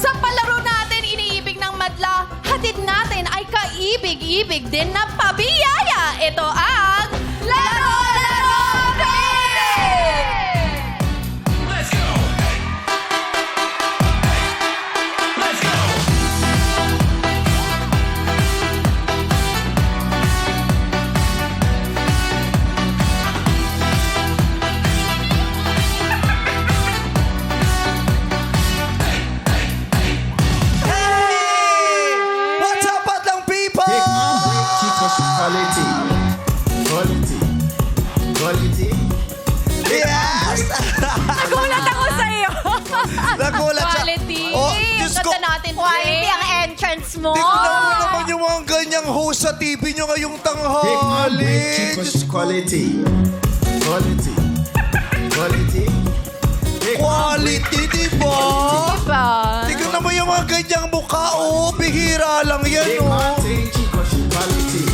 Sa palaro natin, iniibig ng madla, hatid natin ay kaibig-ibig din na pabiyaya. Ito ang Laro Pick! Let's go! Let's go! Hey! What's up, Batlang people? Big Mom Break Chicos Quality. Quality. Quality. Yes! Nagulat ako sa'yo. Nagulat siya. Quality. Oh, Diyos ko. Ganda natin. Quality ang entrance mo. Tignan mo naman yung mga ganyang host sa TV nyo ngayong Big Mom tanghali. Break Chicos Quality. Quality. Quality. Big Mom Quality, diba? Diba? Tignan mo yung mga ganyang mukha, oh. Bihira lang yan, Big oh. Mom Break Chicos Quality.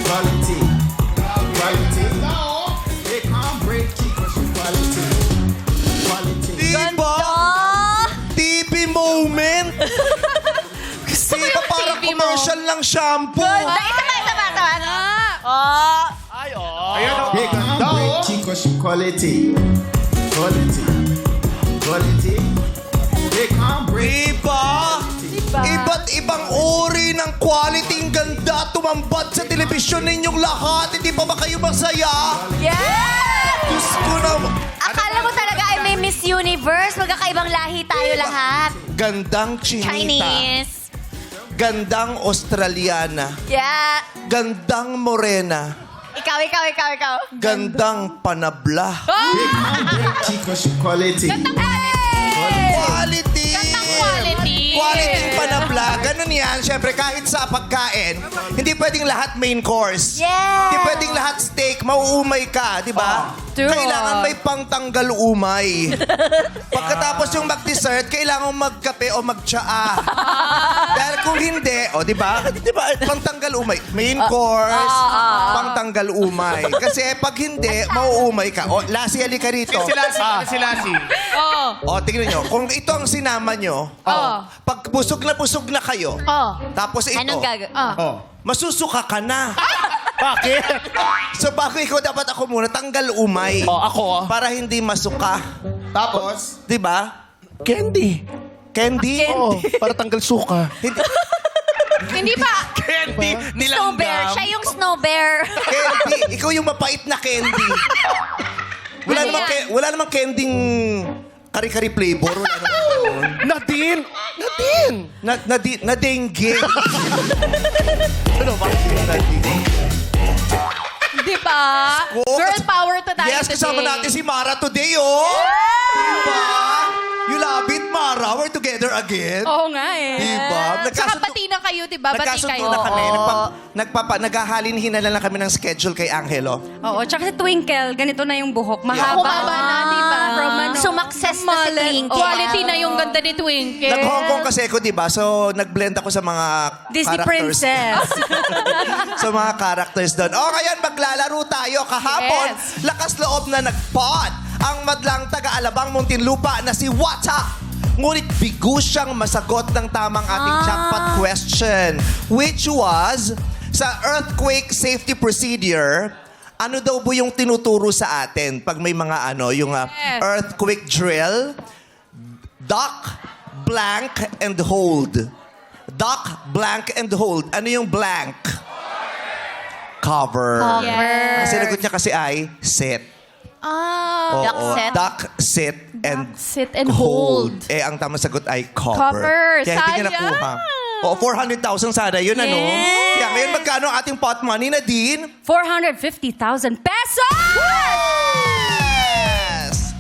Quality. Quality. Big Mom Break Chicos Quality. Quality. Diba? TV moment. Gusto ko Diba yung parang TV mo. commercial lang shampoo? Isa pa. Oh. Big Mom Break Chicos Quality. Quality. Quality. Big Mom Break. Diba? Diba? Iba't ibang uri ng quality ang ganda tumambad sa telebisyon ninyong lahat. Hindi pa ba kayo masaya? Yes! Diyos ko na. Akala mo talaga ay may Miss Universe. Magkakaibang lahi tayo lahat. Gandang chinita. Chinese. Gandang Australiana. Yeah. Gandang morena. Ikaw. Gandang panabla. Big Mom Break Chicos Quality. Quality! Quality. Quality panabla. Ganun yan. Siyempre, kahit sa pagkain, hindi pwedeng lahat main course. Yeah. Hindi pwedeng lahat steak. Mauumay ka, di ba? True. Kailangan may pangtanggal umay. Pagkatapos yung mag-dessert, kailangan magkape o magtsaa. Dahil kung hindi, o di ba? Di ba? Pangtanggal umay. Main course, pangtanggal umay. Kasi pag hindi, mauumay ka. O, Lassie, halika rito. Si Lassie. Oh. O, tingnan nyo. Kung ito ang sinama nyo, pag busog na kayo, Oh. tapos ito, Anong gagawin? Oh. masusuka ka na. Bakit? So bago ikaw, dapat ako muna, tanggal umay. Oh, ako. Para hindi masuka. Tapos, Di ba? Candy. Candy? Oh, para tanggal suka. Hindi. Hindi pa. Candy. Snow bear. Siya yung snow bear. Candy. Ikaw yung mapait na candy. Wala Ano namang, yan? wala namang kending kari-kari flavor. Wala namang Nadine. na dengue. Ano ba? Di ba? Oo, Girl power to tayo Yes, kasama today. natin si Mara today, oh. Diba? You love it, Mara. We're together again. Oo nga eh. Diba? Saka bati na kayo, di ba? Bati Nagkasundo kayo. na kami. Naghahalin-hina lang kami ng schedule kay Angelo. Oo, tsaka si Twinkle, ganito na yung buhok. Mahaba. Humaba na, di ba? From ano, Sumakses na si Twinkle. Quality na yung ganda ni Twinkle. Nag-Hong Kong kasi ako, di ba? So, nag-blend ako sa mga Disney characters. princess. Sa mga characters doon. O, ngayon, maglalaro tayo. Kahapon, Yes. lakas loob na nag-pod ang madlang taga-Alabang Muntinlupa na si Wata. Ngunit bigo siyang masagot ng tamang ating jackpot question, which was, sa earthquake safety procedure, ano daw po yung tinuturo sa atin pag may mga yung Yes. earthquake drill? Duck, blank, and hold. Duck, blank, and hold. Ano yung blank? Cover. Yes. Ang sinagot niya kasi ay set. Ah. Duck set. Duck, sit, and Sit and hold. Eh, ang tamang sagot ay cover. Cover. Kaya hindi niya Sayang. nakuha. Oo, 400,000 sana yun, ano? Yes. Kaya ngayon, magkano ang ating pot money na din? 450,000 pesos! Yes!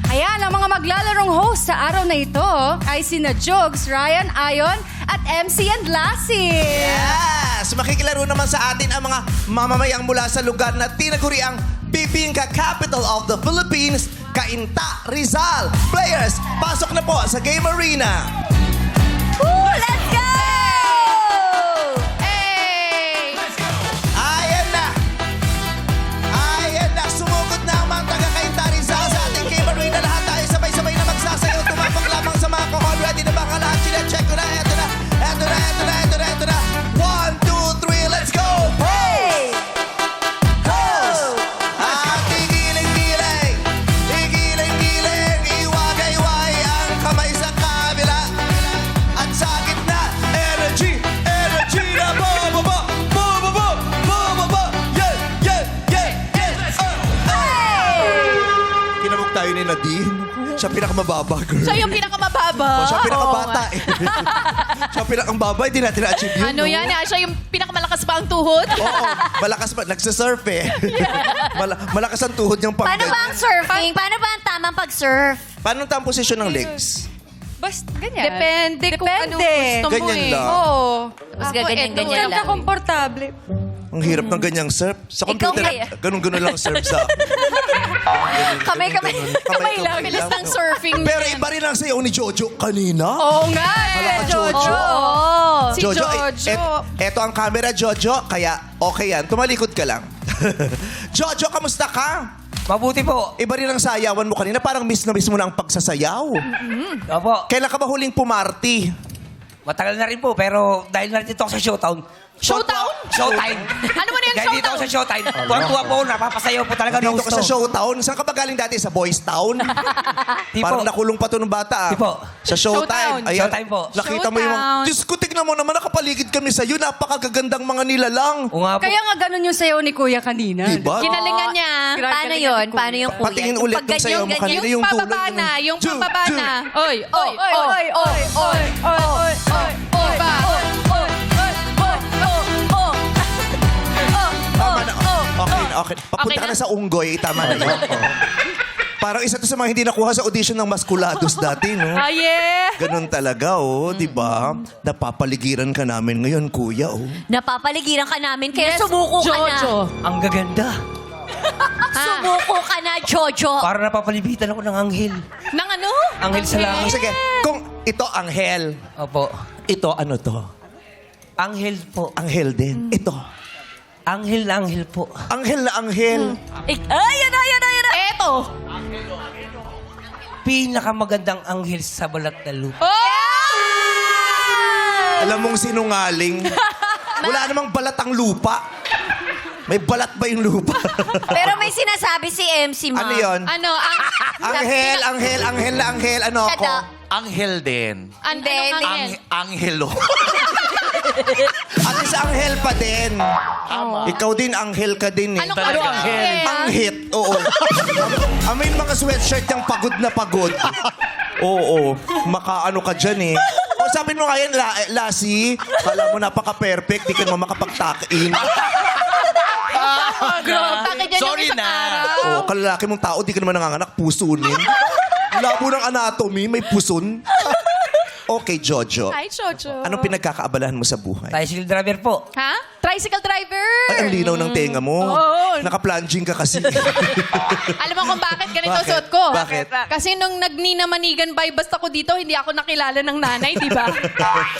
Ayan, ang mga maglalarong host sa araw na ito ay sina Jogs, Ryan, Ayon, at MC and Lassie. Yes! Makikilaro naman sa atin ang mga mamamayang mula sa lugar na tinaguri ang Bibingka Capital of the Philippines, Cainta, Rizal. Players, pasok na po sa Game Arena. Let's go! Hey! Ayan na! Ayan na! Sumugod na ang mga taga-Cainta, Rizal sa ating Game Arena. Lahat tayo sabay-sabay na magsasayaw. Tumapang lamang sa mga kohon. Ready, din. Siya pinakamababa, girl. Siya yung pinakamababa. Siya pinakabata eh. Siya pinakambaba, hindi natin na-achieve yun. Ano yan? Siya yung pinakamalakas pa ang tuhod? Oo, malakas pa. Nagsasurf eh. Malakas ang tuhod niyang pang Paano ba ang surfing? Paano ba ang tamang pag-surf? Paano ang posisyon ng legs? Basta ganyan. Depende kung ano gusto mo Ganyan eh. lang. Oo. Mas gaganyan-ganyan Saan ka lang. komportable? Ang hirap ng ganyang surf. Sa computer, kaya. ganun-ganun lang surf sa... Kamay. Kamay lang. Bilis ng surfing. Pero iba rin ang sayaw ni Jojo kanina. Oo nga Hala ka, eh. Jojo. Si Jojo, Jojo. eto ang camera, Jojo. Kaya okay yan. Tumalikod ka lang. Jojo, kamusta ka? Mabuti po. Iba rin ang sayawan mo kanina. Parang miss na miss mo na ang pagsasayaw. Opo. Kailan ka ba huling pumarty? Matagal na rin po, pero dahil narito ako sa Showtown. Showtown? Showtime. Ano mo na yung Dahil dito ako Showtown? sa Showtime. Tuwa po, napapasayaw po talaga ng Dito ka gusto. sa Showtown. Saan ka ba galing dati? Sa Boys Town? Di Parang po. nakulong pa to ng bata. Di po. Sa Showtime. Showtown. Ayan. Showtime po. Nakita mo yung mga... Showtown. Diyos ko, tignan mo naman, nakapaligid kami sa'yo. Napakagagandang mga nilalang. O nga po. Kaya nga ganun yung sayaw ni Kuya kanina. Diba? Ginalingan niya. Paano yun? Paano yung kuya? Patingin ulit Pag nung sayaw mo ganyan, kanina. Yung tulad pababa ng- na. Yung Ju, pababa ju. na. Oy, oy, oy, oy, oy, oy, oy, oy, ba? Tama na. Okay, okay. Papunta Okay ka na? na sa Unggoy. Tama na yun. Parang isa to sa mga hindi nakuha sa audition ng Maskulados dati, no? Ah, yeah. Ganun talaga, oh. Di ba? Napapaligiran ka namin ngayon, kuya, oh. Napapaligiran ka namin, kaya sumuko ka na. Jojo. Ang gaganda. Sumuko ka na, Jojo. Para napapalibitan ako ng anghel. Nang ano? Anghel sa langit. Sige, kung ito anghel, Opo. ito ano to? Anghel po. Anghel din. Ito. Anghel na anghel po. Anghel na anghel. Ayan na. Eto. Pinakamagandang anghel sa balat na lupa. Oh! Alam mong sinungaling. Wala namang balat ang lupa. May balat ba yung lupa? Pero may sinasabi si MC, ma. Ano yon? Ano? Anghel na anghel. Ano ako? Kada. Anghel din. Hindi. Anghelo. At isa anghel pa din. Ikaw din, anghel ka din eh. Anong anghel? Anghit, oo. Amin mga sweatshirt yung pagod na pagod. Oo, makaano ka dyan eh. O sabihin mo ngayon, Lassie, kala mo napaka-perfect, di ka naman makapag-tuck-in. Sorry na. Oo, kalalaki mong tao, di ka naman nanganganak, pusunin. Labo ng anatomy, may puson. Okay, Jojo. Hi, Jojo. Anong pinagkakaabalahan mo sa buhay? Tricycle driver po. Ha? Tricycle driver. Ay, ang linaw ng tenga mo. Oo. Naka-plunging ka kasi. Alam mo kung bakit ganito Bakit? suot ko? Bakit? Kasi nung nagnina manigan bypass ako dito, hindi ako nakilala ng nanay, di ba?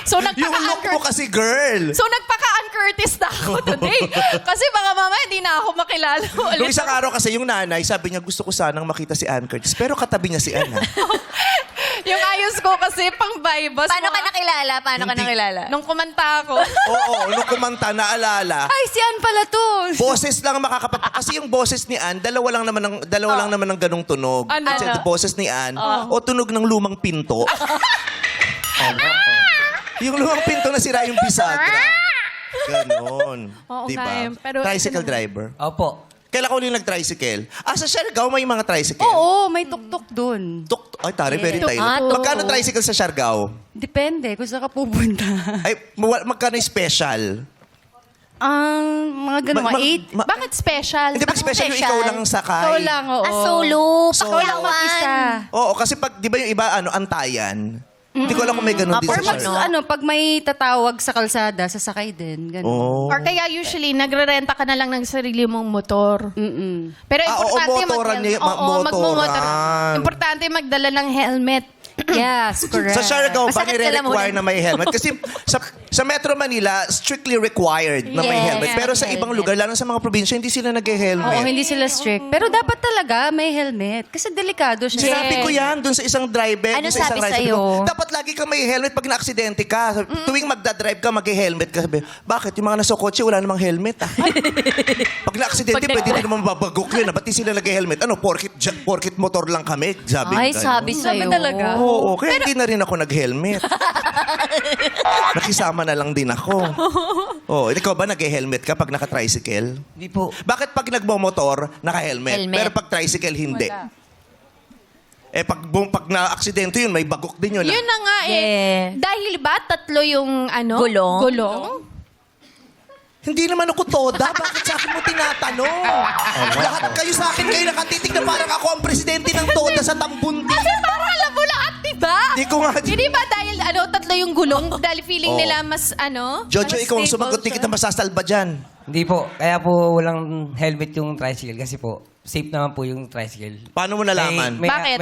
So Yung look mo nagpaka-Ann kasi, girl. So nagpaka-Ann Curtis na ako today. Kasi baka mama hindi na ako makilala ulit. Nung isang araw kasi yung nanay, sabi niya gusto ko sanang makita si Ann Curtis. Pero katabi niya si Ann. ha? Yung ayos ko kasi pang bypass. Paano ka nakilala? Hindi. Nung kumanta ako. Oo, nung kumanta, naalala. Ay, si Ann pala to. Boses lang kasi yung boses ni Ann, dalawa lang naman ng ganong tunog. Ano? Kasi boses ni Ann, o tunog ng lumang pinto. Yung lumang pinto na sira yung bisagra. Ganon. Oo diba? nga eh, pero- Tricycle driver. Opo. Kailan ko ulit nag-tricycle? Sa Siargao may mga tricycle. Oo, may tuktok dun. Ay, tari, very Tuk- tayo. tuk- Magkano tricycle sa Siargao? Depende kung saan ka pupunta. Ay, magkano yung special? Mga ganun, Ma- mga 8. Bakit special? Hindi ba special yung ikaw lang ang sakay? Ikaw lang, oo. Solo. Ikaw lang mag-isa. Oo, kasi pag, di ba yung iba, antayan? Hindi ko alam kung may ganun din Or sa mag, Siargao. pag may tatawag sa kalsada, sasakay din. Ganun. Oo. Or kaya usually, nagre-renta ka na lang ng sarili mong motor. Mm-mm. Pero Oo, importante motoran niya, motoran. Importante magdala ng helmet. Yes, correct. Sa Siargao, ba Masakit ka lang nire-require ulit. na may helmet? Kasi sa Metro Manila, strictly required na may Yes, helmet. Pero sa ibang lugar, lalo sa mga probinsya, hindi sila Oo, nag-helmet. hindi sila strict. Pero dapat talaga may helmet. Kasi delikado siya. Sinabi ko yan dun sa isang driver. Ano dun sa isang sabi rider. sa'yo? Dapat lagi kang may helmet pag na-aksidente ka. Tuwing magdadrive ka, mag-helmet ka. Sabi, bakit? Yung mga nasa kotse, wala namang helmet. Pag na-aksidente, pwede din naman mababagok yun. Ba't di sila nag-helmet? Ano, porkit motor lang kami. Sabi Ay, ganun. sabi sa'yo. Sabi talaga. Oo, kaya hindi na rin ako nag-helmet. Nakisama na lang din ako. Oh, ikaw ba nag-helmet ka pag naka-tricycle? Hindi po. Bakit pag nagmomotor, naka-helmet? Helmet. Pero pag tricycle, hindi. Pag na-aksidente yun, may bagok din yun. Yun na nga eh. Yeah. Dahil ba tatlo yung Gulong? Gulong? Hindi naman ako toda. Bakit sa akin mo tinatanong? Lahat kayo sa akin, kayo nakatitig na parang ako ang presidente ng toda sa Tambundi. Kasi parang alam mo lahat, di ba? Di ko nga... Hindi ba dahil tatlo yung gulong? Dahil feeling Oo. nila mas Jojo, mas ikaw ang stable sumagot, di siya. kita masasalba dyan. Hindi po. Kaya po walang helmet yung tricycle kasi po safe naman po yung tricycle. Paano mo nalaman? Bakit?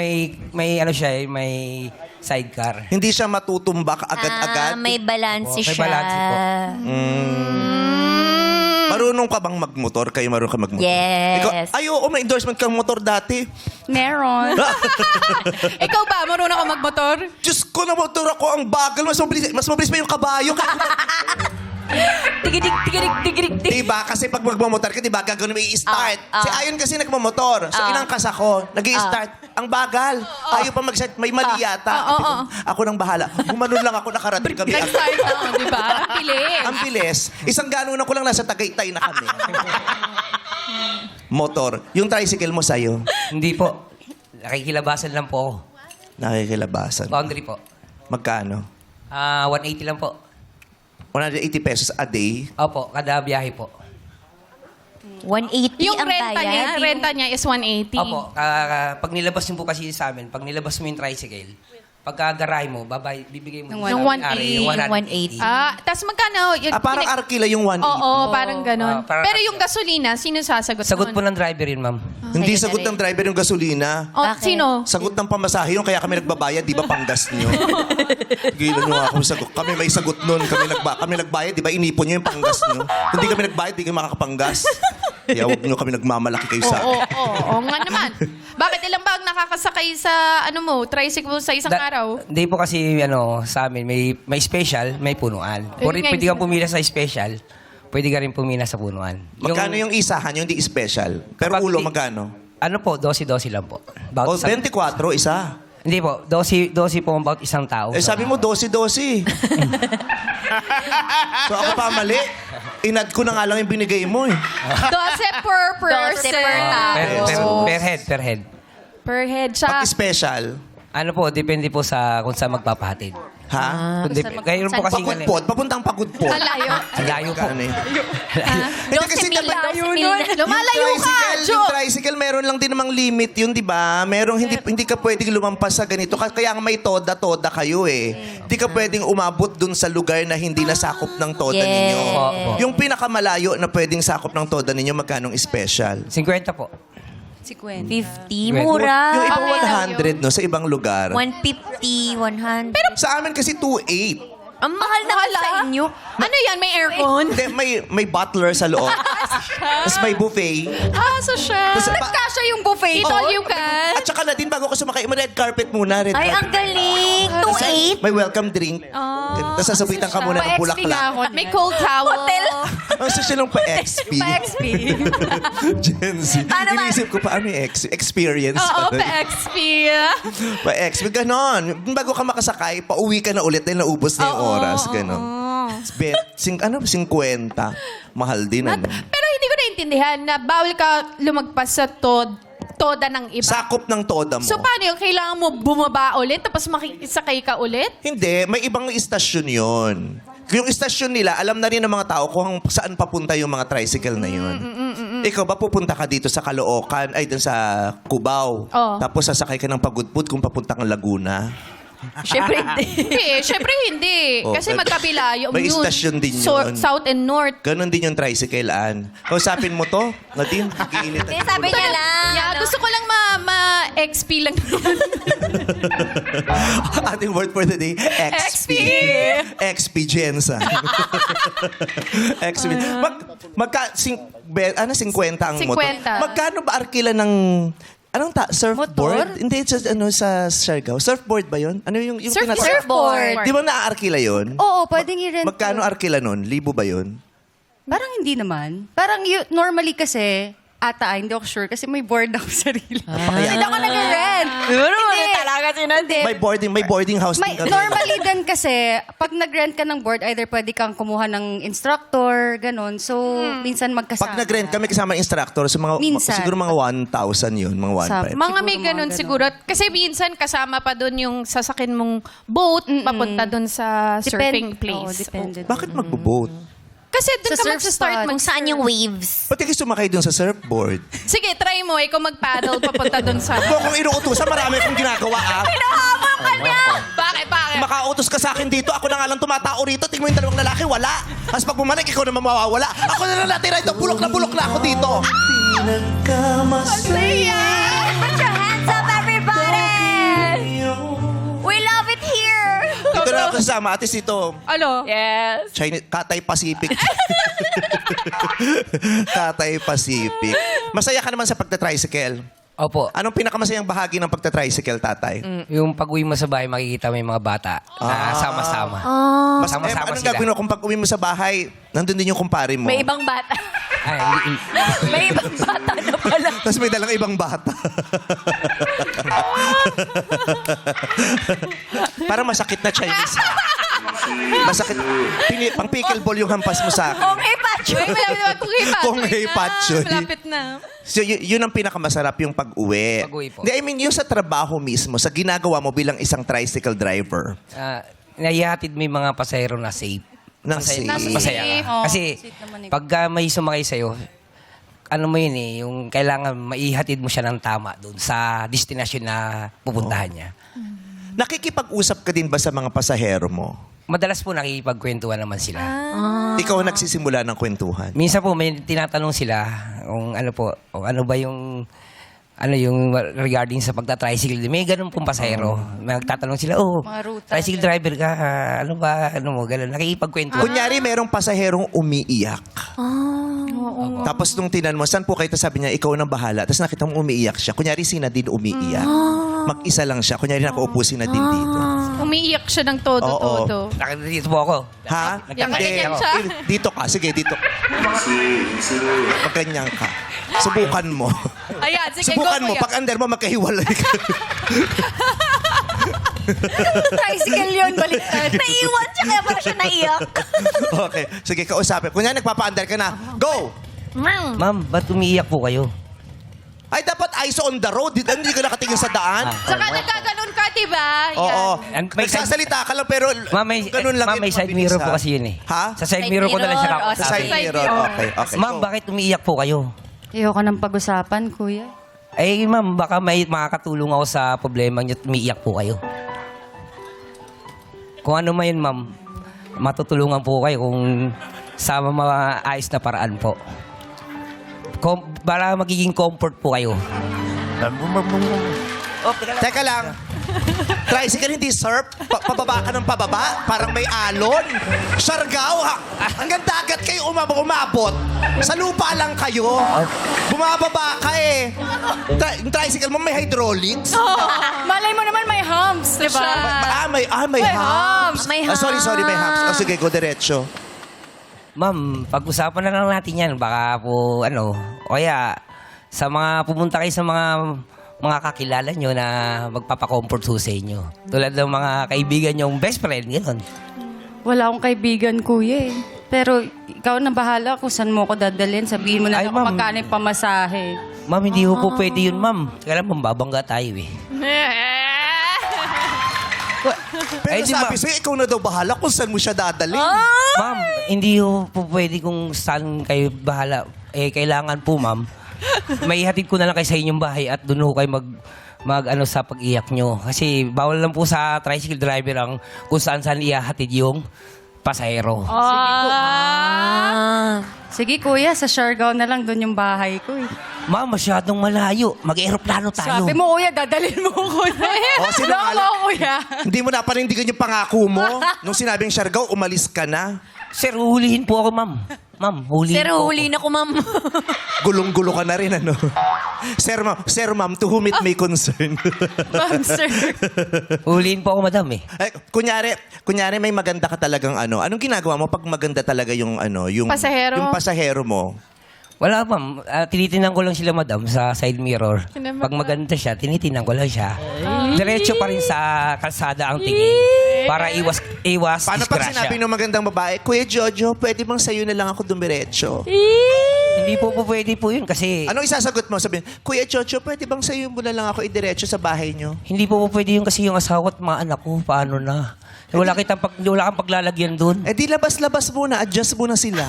May ano siya may sidecar. Hindi siya matutumbak agad-agad? May balance May siya. balance po. Marunong ka bang magmotor? Kayo marunong ka magmotor? Yes. Ikaw, may endorsement kang motor dati. Meron. Ikaw ba, marunong ka magmotor? Diyos ko, na motor ako. Ang bagal. Mas mabilis pa yung kabayo. Tigidig, tigidig, tigidig, tigidig. Diba? Kasi pag magmamotor ka, diba, gagawin mo i-start. Si Ayon kasi nagmamotor. So, inangkas ako. Nag-i-start. Ang bagal. Ayaw pa mag-start. May mali yata. Ako nang bahala. Gumanon lang ako, nakarating kami. Nag-start na, di ba? Bilis. Ang bilis. Isang ganunan ko lang nasa Tagaytay na kami. Motor. Yung tricycle mo sa'yo. Hindi po. Nakikilabasan lang po ako. Nakikilabasan. Boundary po. Magkano? 180 lang po. 180 pesos a day. Opo, kada biyahe po. 180 Yung ang renta bayad. niya, renta niya is 180. Opo, pag nilabas mo po kasi sa amin, pag nilabas mo yung tricycle, pagka garahe mo, bibigay mo Yung 180. yung 180. Tapos magkano? Parang Arkila yung 180. Oo, parang ganon. parang- Pero yung gasolina, sino sasagot Sagot po nun? ng driver yun, ma'am. Hindi sagot ng driver yung gasolina. Bakit? Sino? Sagot ng pamasahe yun, kaya kami nagbabayad, di ba, panggas nyo? Gilan nyo ako sagot. Kami may sagot nun. Kami nagbayad, di ba, inipon nyo yung panggas nyo. Hindi kami nagbayad, di kayo makakapanggas. Kaya huwag nyo kami nagmamalaki kayo sa Oo nga naman. Bakit ilang ba ang nakakasakay sa, tricycle sa isang araw? Hindi po kasi, sa amin, may special, may punuan. Yun nga Pwede yung kang pumila sa special, pwede ka rin pumila sa punuan. Magkano yung isahan, yung di special? Pero Kapag ulo, di- magkano? Ano po, 12 lang po. O, About 24, isa. Hindi po, 12 po about isang tao. Sabi mo, 12. So ako pa mali. Inad ko na nga lang yung binigay mo eh. 12 per person. 12 per tao. Per head. Per head siya. Pag special, Ano po, depende po sa kung saan magpapahatid. ha? Kaya po kasi Pagudpod, papuntang pagudpod. Ang layo. Ang layo po. Ano eh? Hindi kasi dapat Lumalayo ka, yung Jo. tricycle, meron lang din namang limit yun, di ba? Meron, hindi ka pwedeng lumampas sa ganito. Kaya nga may toda-toda kayo eh. Hindi ka pwedeng umabot dun sa lugar na hindi nasakop ng toda Yes. ninyo. Opo. Yung pinakamalayo na pwedeng sakop ng toda ninyo, magkanong special? 50 po. 50, Yung mura. iba Okay, 100, no? Sa ibang lugar. 150, 100. Sa amin kasi 2.8. Ang mahal naman sa inyo. Ano yan? May aircon? Hindi, may butler sa loob. Tapos may buffet. So siya. Tapos Nagkasya yung buffet Ito doon? yung ka. At saka na din, bago ka sumakay, red carpet muna. Red Ay, carpet. ang galing. 2.8. May welcome drink. Tapos sasabitan ka muna ng Pa-XP nga bulaklak. ako. May cold towel. Hotel. Ang social ng pa-XP. Pa-XP. Gen Z. Ano ba? Inisip ko pa, ano yung experience? Oo, pa-XP. Pa-XP. Ganon. Bago ka makasakay, pauwi ka na ulit dahil naubos na yung oras. Ganon. 50. Mahal din, ano? Pero hindi ko naintindihan na bawal ka lumagpas sa toda ng iba. Sakop ng toda mo. So paano yung kailangan mo bumaba ulit tapos makikisakay ka ulit? Hindi, may ibang istasyon yon. Yung istasyon nila, alam na rin ng mga tao kung saan papunta yung mga tricycle na yun. Ikaw ba pupunta ka dito sa Caloocan, ay dun sa Cubao, Oo. tapos sasakay ka ng Pagudpud kung papunta kang Laguna? Siyempre hindi. Hindi, syempre hindi. Oh, Kasi may- magkabila yung may yun. istasyon din yun. South and North. Ganon din yung tricycle-an. Kausapin mo to, Nadine, nagiinit. Hindi, sabi niya lang. Yeah, gusto ko lang ma-XP lang. Ating word for the day, XP. XP Jensa. XP. Ano, 50 ang 50. motor. Magkano ba arkila ng... surfboard? Motor? Hindi, sa Siargao. Surfboard ba yun? Ano yung Surfboard. Di ba naaarkila yun? Oo, pwedeng i-rent. Magkano arkila nun? 1,000 ba yun? Parang hindi naman. Parang normally kasi, ata, hindi ako sure kasi may board ako sarili. Kaya- Hindi ako nag-rent. Hindi. Talaga Hindi. May boarding house May, din kami. normally din kasi, pag nag-rent ka ng board, either pwede kang kumuha ng instructor, ganun. So, minsan magkasama. Pag nag-rent kami kasama instructor, so Minsan. siguro mga 1,000 yun, mga 1,500. Mga Siguro may mga ganun ganun. siguro. Kasi minsan kasama pa doon yung sasakin mong boat papunta doon sa surfing place. Depende. Bakit magbo-boat? Kasi doon Sa ka surf mag-start spot. mag Kung saan yung waves. Ba't kayo sumakay dun sa surfboard? Sige, try mo. Ikaw mag-paddle papunta doon sa... Kung akong inuutusan, marami akong ginagawa. Pinahabol ka niya! Bakit? Makautos ka sa akin dito, ako na nga lang tumatao rito. Tingnan mo yung dalawang lalaki, wala. Tapos pag bumalik, ikaw naman mawawala. Ako na lang natira ito, bulok na ako dito. Put your hands up, everybody! We love it here! Dito na ako kasama, atis ito. Ano? Yes. Chinese, Katay Pacific. Katay Pacific. Masaya ka naman sa pagta-tricycle. Opo. Anong pinakamasayang bahagi ng pagta-tricycle, tatay? Yung pag-uwi mo sa bahay, makikita mo yung mga bata na sama-sama. Sama-sama Anong sila. gagawin mo kung pag uwi mo sa bahay, nandun din yung kumpare mo? May ibang bata. Ay, May ibang bata na pala. Tapos may dalang ibang bata. Parang masakit na Chinese. Masakit. Pang pickleball yung hampas mo sa akin. Okay, Pacho. Kung hey, Patchoy. Malapit na. So, yun ang pinakamasarap yung pag-uwi. Pag-uwi po. Hindi, I mean, yung sa trabaho mismo, sa ginagawa mo bilang isang tricycle driver. naihatid mo yung mga pasahero na safe. Nang safe. Masaya ka. Oo, Kasi sweet naman eh. pag may sumakay sa'yo, ano mo yun eh, yung kailangan maihatid mo siya ng tama doon sa destinasyon na pupuntahan niya. Nakikipag-usap ka din ba sa mga pasahero mo? Madalas po nakikipagkwentuhan naman sila. Ikaw ang nagsisimula ng kwentuhan. Minsan po may tinatanong sila kung ano po, o ano ba yung yung regarding sa pagta-tricycle. May ganun pong pasahero. Nagtatanong sila, Mga ruta. tricycle driver ka, ano ba, ano mo, ganun. Nakikipagkwentuhan. Kunyari, merong pasaherong umiiyak. Tapos nung tinan mo, saan po kayo? Tapos sabi niya, ikaw nang bahala. Tapos nakita mo umiiyak siya. Kunyari, si Nadine umiiyak. Mag-isa lang siya. Kunyari, nakaupo si Nadine dito. Umiiyak siya ng todo-todo. Dito po ako. Ha? Nakaganyan siya? Dito ka. Sige, dito. Magganyan ka. Subukan mo. Ayan, sige, Subukan go mo. kuya. Pag under mo, magkahiwalay ka. Tricycle yun, baliktad. Naiwan siya, kaya pala siya naiyak. Okay. Sige, kausapin. Kunyari, nagpapa-under ka na. Go! Ma'am, ba't umiiyak po kayo? Ay, dapat eyes on the road. Hindi ka nakatingin sa daan. Saka nagkaganon ka, diba? Oo. And may Nagsasalita ka lang, pero ganun lang. Ma'am, may yun, side mabilis, mirror ha? po kasi yun eh. Ha? Sa side mirror ko na lang siya mirror. Sa kakausapin. side Side mirror. mirror. Okay, okay. Ma'am, Go. bakit umiiyak po kayo? Ayoko ng pag-usapan, kuya. Eh, ma'am, baka may makakatulong ako sa problema niyo at umiiyak po kayo. Kung ano man yun, ma'am, matutulungan po kayo kung sa mga ayos na paraan po. Para magiging comfort po kayo. Teka lang. Tricycle hindi surf? Pababa ka ng pababa? Parang may alon? Siargao, ha? Hanggang dagat kayo umabot. Sa lupa lang kayo. Bumababa ka eh. Yung tricycle mo may hydraulics? Malay mo naman may humps, di ba? May humps. May Sorry, may humps. Sige, go diretso. Ma'am, pag-usapan na lang natin yan. Baka po, o kaya, sa mga pumunta kayo sa mga kakilala nyo na magpapacomfort ho sa inyo. Tulad ng mga kaibigan nyong best friend, gano'n. Wala akong kaibigan, kuya eh. Pero ikaw na bahala kung saan mo ko dadalhin. Sabihin mo na Ay, lang ma'am. kung magkano yung pamasahe. Ma'am, hindi ho po pwede yun, ma'am. Kaya lang, babangga tayo eh. Pero Ay, di sabi ba- sa'yo, ikaw na daw bahala kung saan mo siya dadalhin. Ma'am, hindi ho po pwede kung saan kayo bahala. Eh, kailangan po, ma'am. May hatid ko na lang kayo sa inyong bahay at doon ho kayo sa pag-iyak nyo. Kasi bawal lang po sa tricycle driver ang kung saan ihahatid yung pasahero. Sige, kuya, sa Siargao na lang doon yung bahay ko eh. Ma'am, masyadong malayo. Mag-aeroplano tayo. Sabi mo, kuya, dadalhin mo ko na. O, sinungaling. Loko, kuya. Hindi mo na panindigan yung pangako mo. Nung sinabing Siargao, umalis ka na. Sir, hulihin po ako, ma'am. Ma'am, hulihin Sir, po huli na ko, ma'am. Gulong-gulo ka na rin, ano? Sir, ma'am, to whom it may concern. Ma'am, sir. Hulihin po ako, madam eh. Ay, kunyari may maganda ka talagang ano. Anong ginagawa mo pag maganda talaga yung Pasahero? Yung pasahero mo. Wala, ma'am. Tinitinan ko lang sila, madam, sa side mirror. Kinamata. Pag maganda siya, tinitinan ko lang siya. Diretso pa rin sa kalsada ang tingin. Para iwas Paano pag disgrasya. sinabi ng magandang babae, Kuya Jojo, pwede bang sa'yo na lang ako dumiretso? Hindi po pwede po yun kasi... Anong isasagot mo? Sabihin, Kuya Jojo, pwede bang sa'yo mo na lang ako idiretso sa bahay nyo? Hindi po pwede yun kasi yung asawa at mga anak ko, paano na? Wala kang paglalagyan dun. Eh di labas-labas muna, adjust muna sila.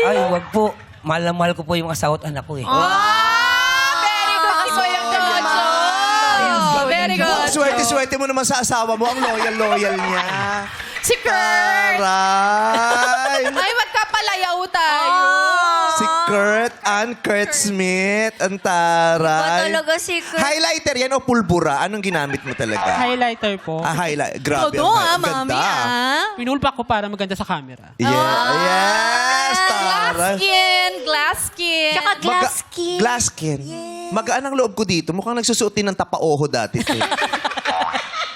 Ay, wag po. Mahal na mahal ko po yung asawa at anak ko eh. Very good, Kuya Jojo. Very good. Swerte-swerte mo naman sa asawa mo, ang loyal-loyal niya. Si Kurt. Taray! Ay, magkapalayaw tayo. Si Kurt and Kurt Smith. Ang taray. Talaga si Kurt. Highlighter yan o pulbura? Anong ginamit mo talaga? Highlighter po. Highlight. Grabe. Todo ang mami, ganda. Pinulpa ko para maganda sa camera. Yes, Glass taray. skin, glass skin. Tsaka glass skin. Glass skin. Magaan ang loob ko dito. Mukhang nagsusuot din ng tapaoho dati.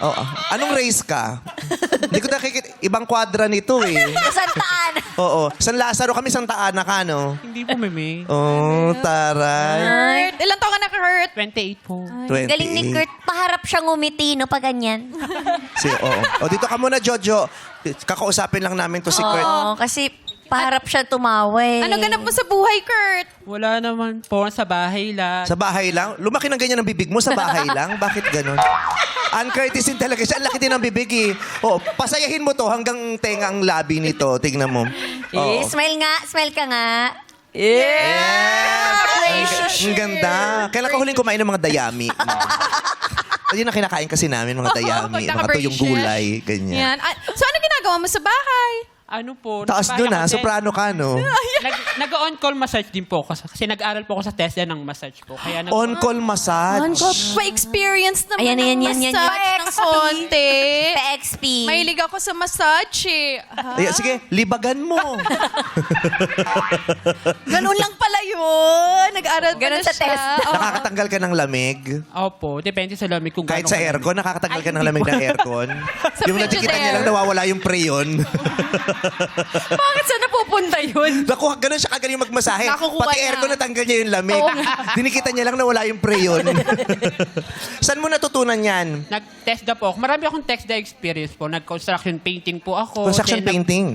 Oh, anong race ka? Hindi ko nakikita. Ibang kwadra nito eh. Kasantaan. Oo. San Lazaro kami, Santa Ana ka, no? Hindi po, meme. Oh, taray. Kurt. Ilan taon ka na, Kurt? 28 po. 28. Galing ni Kurt. Paharap siyang umiti, no? Pag ganyan. Oo. O, dito ka muna, Jojo. Kakausapin lang namin to si Kurt. Oo, kasi paharap siya tumawa eh. Ano ganap mo sa buhay, Kurt? Wala naman po. Sa bahay lang. Sa bahay lang? Lumaki ng ganyan ang bibig mo sa bahay lang? Bakit ganun? Uncourtesin talaga siya. Ang laki din ng bibig eh. Oh, pasayahin mo to hanggang tenga ang labi nito. Tignan mo. Eh, smile nga. Smile ka nga. Yes! Ang ganda. Kailan ka huling kumain ng mga dayami? Yun ang kinakain kasi namin, mga dayami. Mga tuyong gulay, ganyan. Yan. So, ano ginagawa mo sa bahay? Ano po. Taas nagbahay dun ako din. soprano ka, no? Nag-on-call massage din po ako. Kasi nag-aral po ako sa TESDA ng massage po. Kaya On-call massage. Pa-experience naman Ayan, ng yan. massage ng konti. Pa-XP. Mahilig ako sa massage eh. Ay, sige, libagan mo. Ganun lang pala yun. Nag-aral Ganun pala sa siya. test. Oo. Nakakatanggal ka ng lamig. Opo. Depende sa lamig kung Kahit gaano sa kalamig. aircon, nakakatanggal ka ng lamig ng aircon. Sa Yung nakikita Frigidaire. niya lang, nawawala yung preyon. Bakit saan napupunta yun? Nakuha, ganun siya kagaling magmasahe. Nakukuha Pati niya. aircon natanggal niya yung lamig. Dinikita niya lang nawala yung preyon. Saan mo natutunan yan? Nag-TESDA po ako. Marami akong TESDA experience po. Nag-construction painting po ako. Construction Then painting?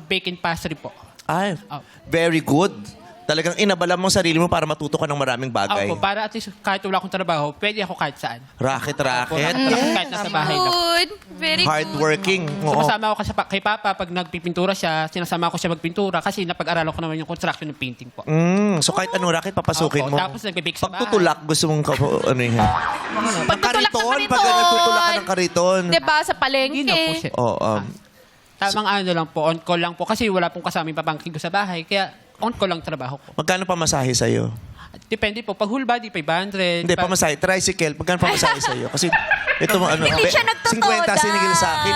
Bake and pastry po. Ay, Oh. very good. Talagang inabala mo ang sarili mo para matuto ka ng maraming bagay. Opo, para at least kahit wala akong trabaho, pwede ako kahit saan. Racket. Kahit nasa bahay lang. Good. Very good. Hardworking. Oo. Sumasama ako kay Papa pag nagpipintura siya, sinasama ko siya magpintura kasi napag-aralan ko naman yung construction ng painting po. So kahit anong racket, papasukin Opo, mo. tapos nagbe-bake sa bahay. Pagtutulak, gusto mong ano yun? Pagtutulak ng Kariton, pag nagtutulak ka ng kariton. Diba, sa Yun na po palengke. siya. Oh, Tamang ano lang po, on-call lang po kasi wala pong kasama yung papangkin ko sa bahay. Kaya on-call lang trabaho ko. magkano pamasahe sa'yo? Depende po. Pag whole body, 500. Hindi, pamasahe. Tricycle, magkano pamasahe sa'yo? Kasi ito mo ano, Hindi siya nagtotoda. 50 sinigil sa akin.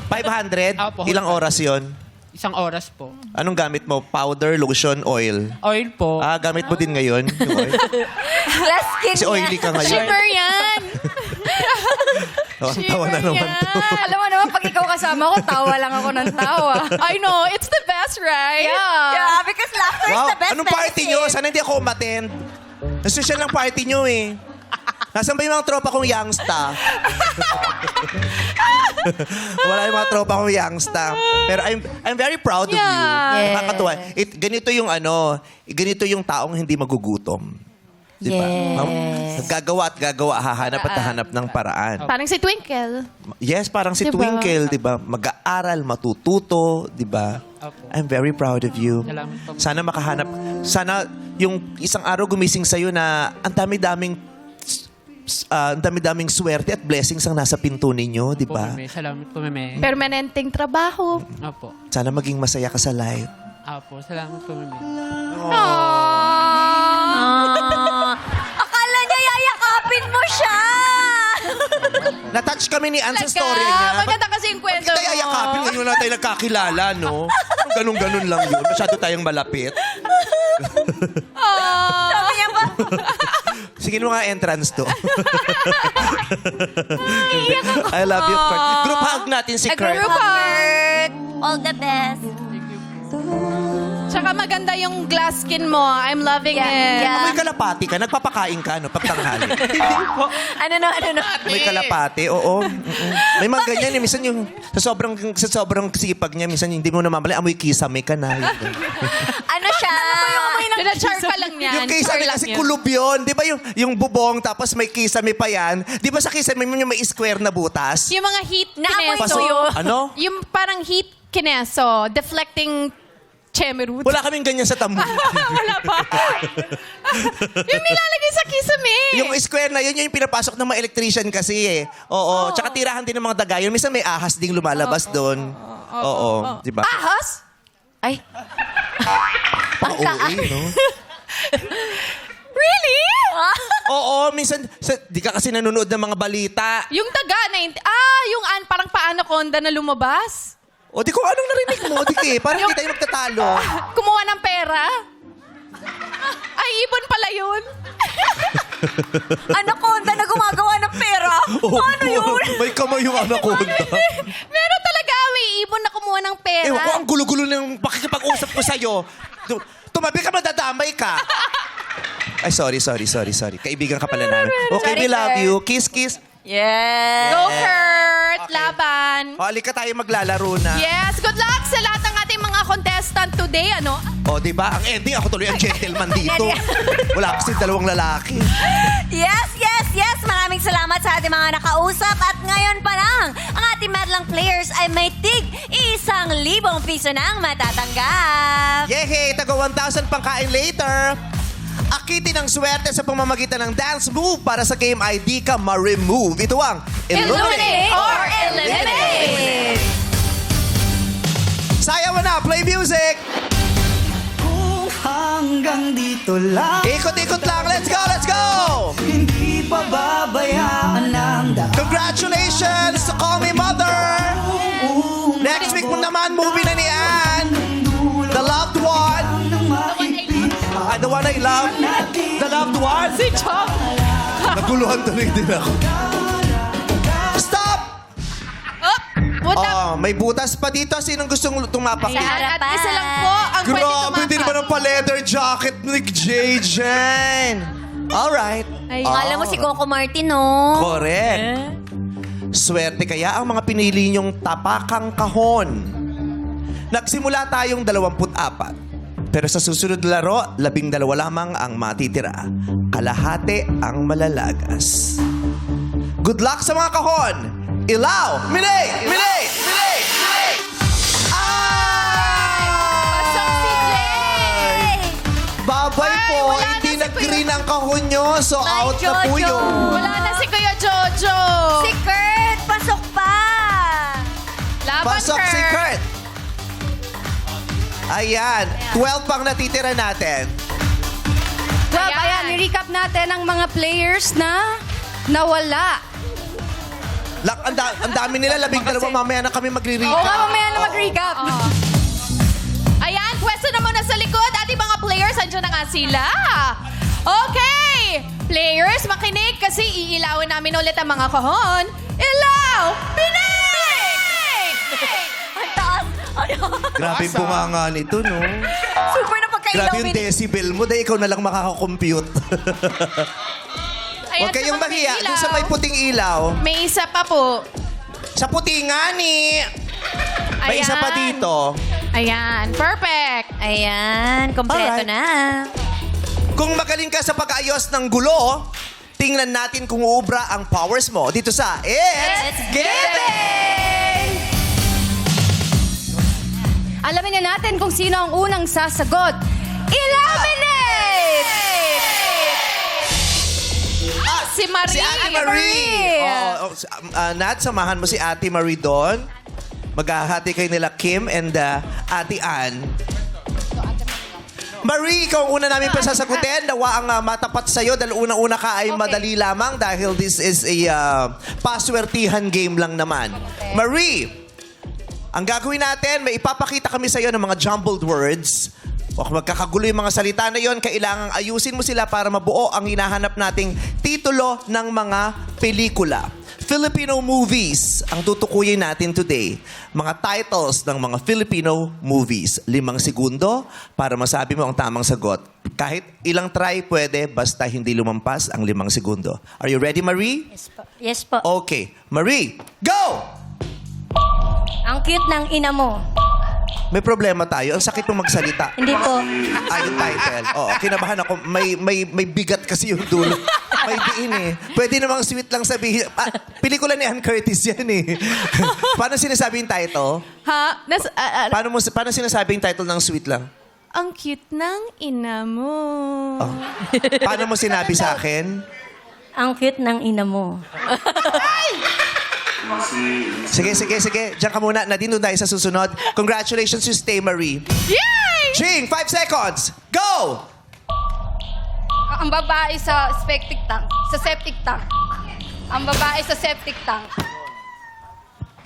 500? Opo. Ilang oras yon? Isang oras po. Anong gamit mo? Powder, lotion, oil? Oil po. Gamit mo din ngayon? Yung oil? Glass skin Kasi oily ka ngayon. Shimmer yan. Oh, tawa na naman to. Alam mo naman, pag ikaw kasama ko, tawa lang ako ng tawa. I know. It's the best, right? Yeah, because laughter is Wow, the best anong party nyo? Sana hindi ako umattend. Nasosyal lang party nyo eh. Nasaan ba yung mga tropa kong youngsta? Wala yung mga tropa kong youngsta. Pero I'm very proud of you. Yeah. Nakakatuwa. Ganito yung taong hindi magugutom. Diba? Yes. Gagawa at gagawa, hahanap at hahanap ng paraan. Parang si Twinkle. Yes, parang si Diba? Twinkle, di ba? Mag-aaral, matututo, di ba? Opo. I'm very proud of you. Salamat po. Sana makahanap, sana yung isang araw gumising sa'yo na ang dami-daming swerte at blessings ang nasa pinto ninyo, di Po, ba? meme. Salamat po, meme. Permanenteng trabaho. Opo. Sana maging masaya ka sa life. Opo. Salamat po, meme. Akala niya yayakapin mo siya. Na-touch kami ni Ann sa Talaga? story niya. Maganda kasi yung kwento Kita yayakapin, ngayon na tayo nagkakilala, no? Ganun-ganun lang yun. Masyado tayong malapit. Sabi niya ba? Sige mo nga entrance to. I love you, Kurt. Group hug natin si Kurt. Group hug. All the best. Tsaka Tsaka maganda yung glass skin mo. I'm loving it. Yeah. Amoy kalapati ka, nagpapakain ka, no, pagtanghali. Ano no? May kalapati, oo. May mga ganyan, eh. Minsan yung sa sobrang sipag niya, minsan hindi mo namamali, amoy kisame ka na. Ano siya? Pinachar pa lang yan. Yung kisame Char lang kasi yan. kulub yun. Di ba yung bubong, tapos may kisame pa yan? Di ba sa kisame mo yung may square na butas? Yung mga heat Naamoy kineso. ko yun. Ano? Yung parang heat kineso. Deflecting chemerut. Wala kaming ganyan sa tambo. Wala pa. Yung nilalagay sa kisame. Yung square na yun, yung pinapasok ng mga electrician kasi eh. Oo. Tsaka tirahan din ng mga dagayon. Minsan may ahas ding lumalabas doon. Oo. Di ba? Ahas? Ay. Oo, no? Really? Oo, minsan, di ka kasi nanonood ng mga balita. Yung taga na yung parang pa-anaconda na lumabas. O di ko anong narinig mo, di ki. Parang hindi tayo magtatalo. Kumuha ng pera. Ay, ibon pala yun. Anaconda na gumagawa ng pera. Ano yun? May kamay yung anaconda. Meron talaga, may ibon na kumuha ng pera. Ewan ko, ang gulo-gulo ng pakikipag-usap ko sa'yo. Tumabi ka, madadamay ka. Ay, sorry. Kaibigan ka pala namin. Okay, Sorry, we love Kurt. you. Kiss, kiss. Yes. Go, Kurt! Okay. Laban! O, alika tayo maglalaro na. Yes, good luck sa lahat ng ating mga contestant today, ano? O, di ba? Ang ending, ako tuloy ang gentleman dito. Wala kasi dalawang lalaki. Yes. Maraming salamat sa ating mga nakausap. At ngayon pa lang, ang ating madlang players ay may tig 1,000 piso nang matatanggap. Yehey! Taga 1,000 pangkain later. Akitin ang swerte sa pamamagitan ng dance move para sa game ID ka ma-remove. Ito ang Illuminate or eliminate! Sayaw na! Play music! Hanggang dito lang, Ikot-ikot lang. Let's go! hindi pababayaan ng daan. Congratulations to Call Me Mother! Next week mo naman, movie na ni Anne. The Loved One. The one I love. The Loved One. Si Chop! Naguluhan tuloy din ako. Stop! What the? Oh, may butas pa dito. Sinong gustong tumapak? Sa At harapan. isa lang po ang pwede Grabe, tumakas. hindi naman ang pa-leather jacket ni JJ. Alright. Ay, Alam mo si Coco Martin, no? Correct. Swerte kaya ang mga pinili niyong tapakang kahon. Nagsimula tayong 24. Pero sa susunod na laro, 12 lamang ang matitira. Kalahati ang malalagas. Good luck sa mga kahon! Ilaw! Milay! Pasok si Jay! Babay Ay, po, wala hindi na si nag-green ang kahon nyo, so Bye, out na po Jojo. yun. Wala na si Kuya Jojo! Si Kurt, pasok pa! Laban, Pasok si Kurt. Ayan, 12 pang natitira natin. Club, Ayan. ayan, i-recap natin ang mga players na nawala. Ang dami nila, 12, mamaya na kami Oo nga, magre-recap. mamaya na mag-recap. Ayan, pwesto na muna sa likod. Ating mga players, andyan na nga sila. Okay! Players, makinig kasi iilawin namin ulit ang mga kahon. Ilaw! Pinay! Ang taas. Ano? Grabe yung bunganga nito, no? Super na pagkailaw. Grabe yung decibel mo, dahil ikaw na lang makakakompute. Ayan, Huwag kayong sa mga mahiya. ilaw. Doon sa may puting ilaw. May isa pa po. Sa puti nga ni. May isa pa Ayan. dito. Ayan, perfect. Ayan, kompleto Alright. na. Kung magaling ka sa pag-ayos ng gulo, tingnan natin kung uubra ang powers mo dito sa It's Giving! Alamin na natin kung sino ang unang sasagot. Eliminate! Si Marie. Si Ate Marie. Nat, samahan mo si Ate Marie doon. Maghahati kayo nila Kim and Ate Ann. Marie, ikaw ang una namin pa sasagutin. Nawa ang matapat sa'yo dahil una-una ka ay madali lamang dahil this is a paswertihan game lang naman. Marie, ang gagawin natin, may ipapakita kami sa'yo ng mga jumbled words. O kung magkakagulo yung mga salita na yon, kailangang ayusin mo sila para mabuo ang hinahanap nating titulo ng mga pelikula. Filipino movies ang tutukuyin natin today. Mga titles ng mga Filipino movies. 5 segundo para masabi mo ang tamang sagot. Kahit ilang try pwede, basta hindi lumampas ang 5 segundo. Are you ready, Marie? Yes po. Okay. Marie, go! Ang cute ng ina mo. May problema tayo. Ang sakit mong magsalita. Hindi po. Yung title. Oo, kinabahan ako. May bigat kasi yung dulo. May diin eh. Pwede namang sweet lang sabihin. Pelikula ni Ann Curtis yan eh. Paano sinasabi yung title? Ha? Paano sinasabi yung title ng sweet lang? Ang cute ng ina mo. Oh. Paano mo sinabi sa akin? Ang cute ng ina mo. Sige. Diyan ka muna. Nadine, doon tayo sa susunod. Congratulations, you stay, Marie. Yay! Ching, 5 seconds. Go! Ang babae sa septic tank. Sa septic tank. Ang babae sa septic tank.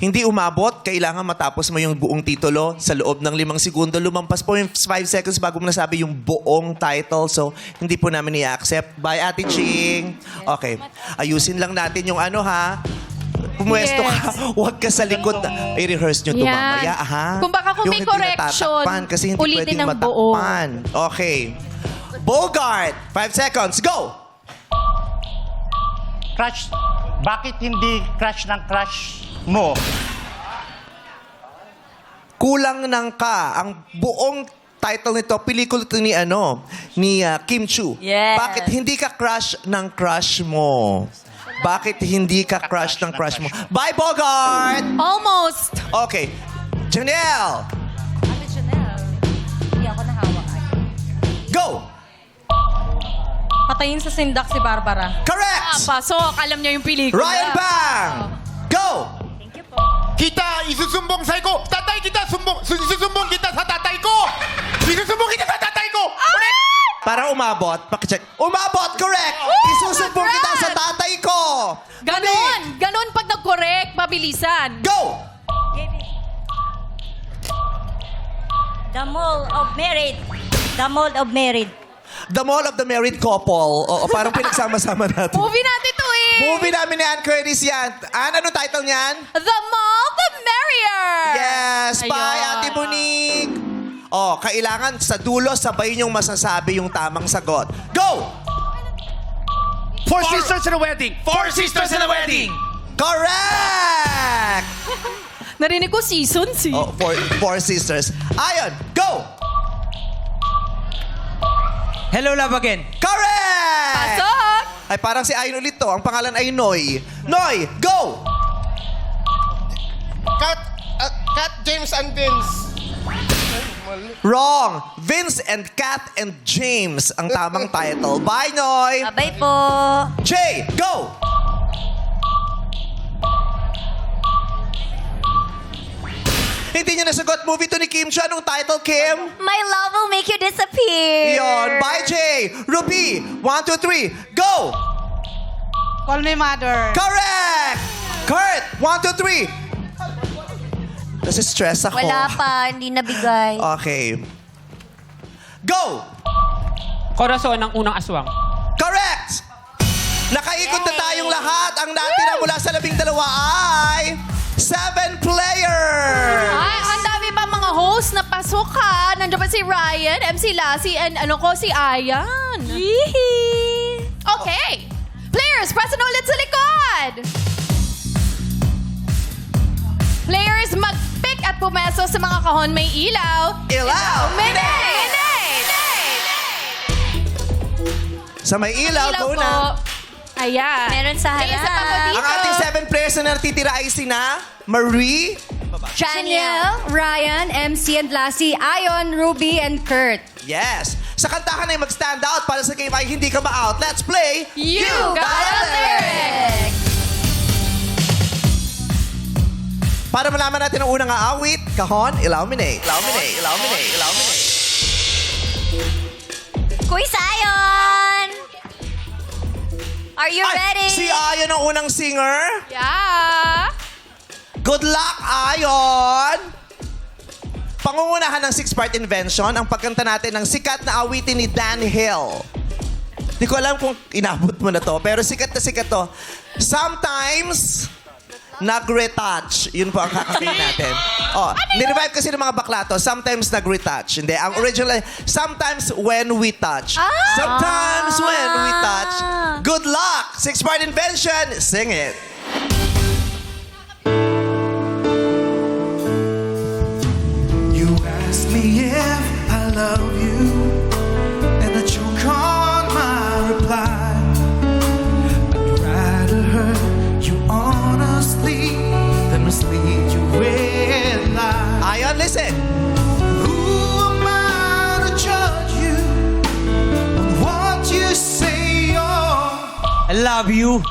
Hindi umabot. Kailangan matapos mo yung buong titulo sa loob ng 5 segundo. Lumampas po yung 5 seconds bago mo nasabi yung buong title. So, hindi po namin i-accept. Bye, Ate Ching. Okay. Ayusin lang natin yung ano, ha? Pumuesto ka. Huwag ka sa likod. I-rehearse nyo ito Yan. mamaya, ha? Kung baka kung Yung may hindi correction, natatakpan, kasi hindi ulitin pwedeng ng buo. matakpan. Okay. Bogart, 5 seconds. Go! Crush, bakit hindi crush ng crush mo? Kulang ng ka. Ang buong title nito, pelikula ito ni Kim Chu. Yes. Bakit hindi ka crush ng crush mo? Bakit hindi ka crush ng crush mo? Bye, Bogart! Almost. Okay. Janelle! Ate Chanel, hindi ako nahawak. Go! Patayin sa sindak si Barbara. Correct! Pasok. Alam niya yung pelikula. Ryan Bang! Go! Kita, isusumbong sa ko. Tatay kita, isusumbong kita sa tatay ko. Isusumbong kita sa tatay ko. Para umabot, pakicheck. Umabot! Correct! Isusumbong kita sa tatay ko! Ganon pag nag-correct. Mabilisan. Go! The Mall of Married. The Mall of Married. The Mall of the Married Couple. Oo, parang pinagsama-sama natin. Movie natin to eh. Movie namin ni Ann Curtis yan. Ann, anong title niyan? The more, the merrier. Yes! Bye, Ayun. Ate Monique! Oh, kailangan sa dulo, sabay niyong masasabi yung tamang sagot. Go! Four Sisters in a Wedding! Four Sisters in a Wedding! Correct! Narinig ko seasons eh. Oh, four sisters. Ayon, go! Hello, love again. Correct! Pasok. Ay, parang si Ayon ulit to. Ang pangalan ay Noy. Noy, go! Kat James and Vince. Wrong. Vince and Kat and James ang tamang title. Bye, Noy. Abay po. Jay, go! Hindi niya nasagot movie to ni Kim Chu. Anong title, Kim? My love will make you disappear. Yon. Bye, Jay. Ruby, 1, 2, 3, go! Call me mother. Correct! Kurt, 1, 2, 3. Kasi stress ako. Wala pa, hindi nabigay. Okay. Go! Corazon ng unang aswang. Correct! Nakaikot na tayong lahat. Ang natira mula sa 12 ay 7 players! Ay, ang dami pa mga host na pasok ha. Nandiyan pa si Ryan, MC Lassie, and si Ayan. Okay. Players, press na ulit sa likod. Players, mag-pick at pumeso sa mga kahon may ilaw. Ilaw! Sa may ilaw, go po. na. Ayan. Meron sa May isa pa po harap. dito. Ang ating 7 players na natitira ay sina Marie, Chanel, Ryan, MC and Lassie, Ayon, Ruby, and Kurt. yes. Sa kantahan ay mag-stand out para sa game ay hindi ka ma-out. Let's play You Got a Lyric. Para malaman natin ang unang aawit, kahon, illuminate. Quiz Ayon! Are you ready? Si Ayon ang unang singer. Yeah. Good luck, Ayon! Pangungunahan ng 6-part invention ang pagkanta natin ng sikat na awitin ni Dan Hill. Hindi ko alam kung inabot mo na to, pero sikat na sikat to. Sometimes, nag-retouch. Yun po ang kakakin natin. Oh, nirevive kasi ng mga bakla to. Sometimes nag-retouch. Hindi, ang original, sometimes when we touch. Sometimes when we touch. Good luck! 6-part invention. Sing it. You ask me if I love you, and I choke on my reply. I'd rather hurt you honestly than mislead you with lies. Ayon, listen. Who am I to judge you on what you say? I love you.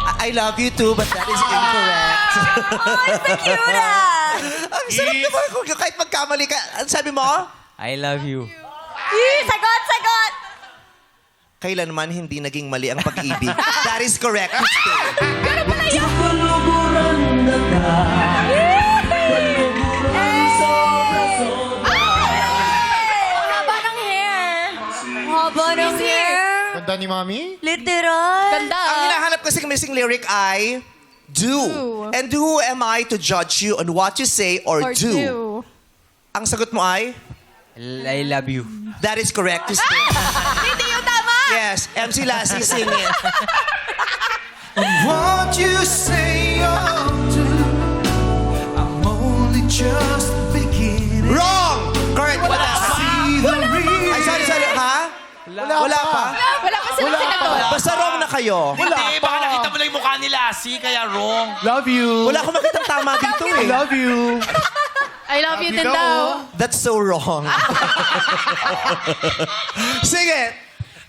I love you too, but that is incorrect. Oh, it's the cute ah. Ang sarap naman kung kahit magkamali ka. Ano sabi mo? I love you. Sagot, sagot. Kailanman hindi naging mali ang pag-ibig. That is correct. Haba ng hair. Haba ng hair. Ganda ni Mami. Literal. Ganda. Ang hinahanap kasi missing lyric ay do. And who am I to judge you on what you say or do? Ang sagot mo ay? I love you. That is correct. To stay. Hindi yung tama. Yes, MC Lassie, sing it. What you say or do, I'm only just beginning. Wrong! Correct, wala pa. See the real. Ay, sorry. Ha? Wala pa. Wala pa sila sinagot. Basta wrong na kayo. Hindi, baka nakita mo lang yung mukha ni Lassie, kaya wrong. Love you. Wala akong makitang tama dito eh. Love you. I love you din daw. That's so wrong. Sing it.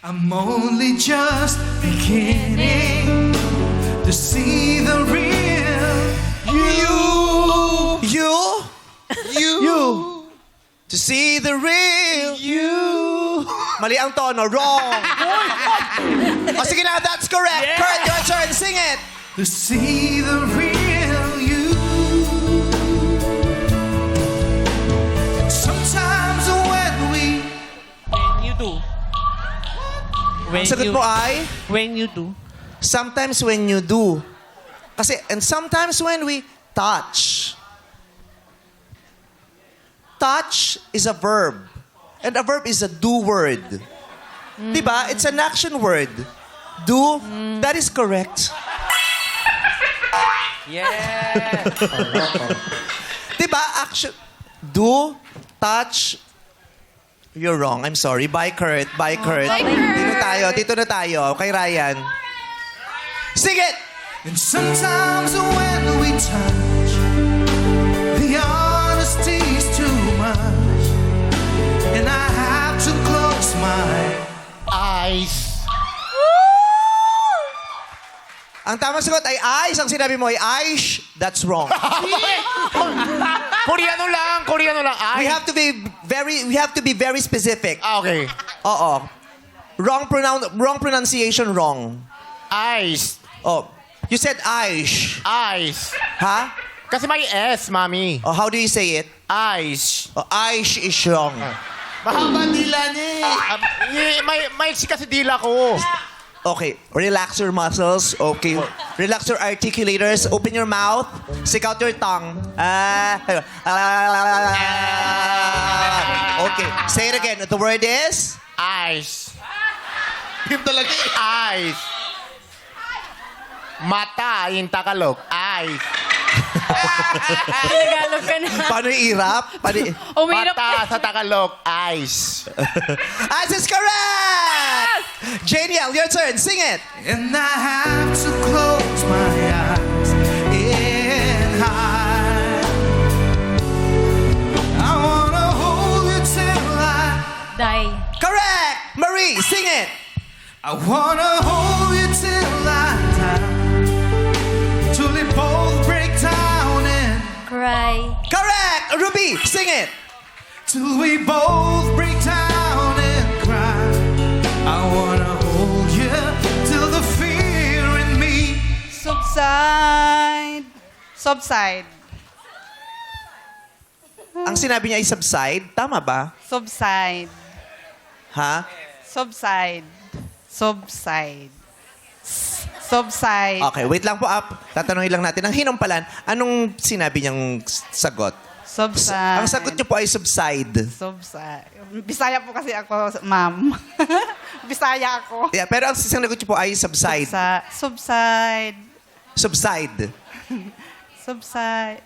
I'm only just beginning to see the real You. To see the real you. Mali ang tono. Wrong. O sige na, that's correct. Kurt, your turn. Sing it. to see the real you. Sometimes when we You do. When Ang sagot you, mo ay? when you do. Sometimes when you do. Kasi, and sometimes when we touch. Touch is a verb. And a verb is a do word. Diba? It's an action word. Do. That is correct. Yeah. Diba? Action. Do. Touch. You're wrong. I'm sorry. Bye, Kurt. Bye, Kurt. Bye, Kurt. Dito na tayo. Kay Ryan. Sing it! and sometimes when we touch, the honesty's too much, and I have to close my Eyes. Ang tamang sagot ay eyes. Ang sinabi mo ay eyes. That's wrong. Koreano lang. We Ay. have to be very specific. Okay. Oo. Wrong pronunciation, wrong. Eyes. Oh, you said eyes. Eyes. Ha? Kasi may S, Mami. Oh, how do you say it? Eyes. Oh, eyes is wrong. Mahaba dila ni. May kasi dila ko. Okay, relax your muscles. Okay, relax your articulators. Open your mouth. Stick out your tongue. Okay, say it again. The word is? Eyes. Yun talaga eyes. Mata, yung Tagalog. Eyes. Tagalog ka na. Paano i-rap? Umirap Mata sa Tagalog. Eyes. As is correct! JDL, your turn. Sing it. and I have to close my eyes and hide. I wanna hold you till I Die. Correct! Marie, sing it. I wanna hold you till I die, till we both break down and Cry. Correct! Ruby, sing it. till we both break down and cry. I wanna hold you till the fear in me Subside. Subside. Ang sinabi niya ay subside. Tama ba? Subside. Ha? Subside. Subside. Subside. Okay, wait lang po. Tatanungin lang natin. Ang hinumpalan, anong sinabi niyang sagot? Subside. Ang sagot niyo po ay subside. Subside. Bisaya po kasi ako, ma'am. Bisaya ako. Yeah, pero ang sinagot niyo po ay subside. Subside. Subside. Subside.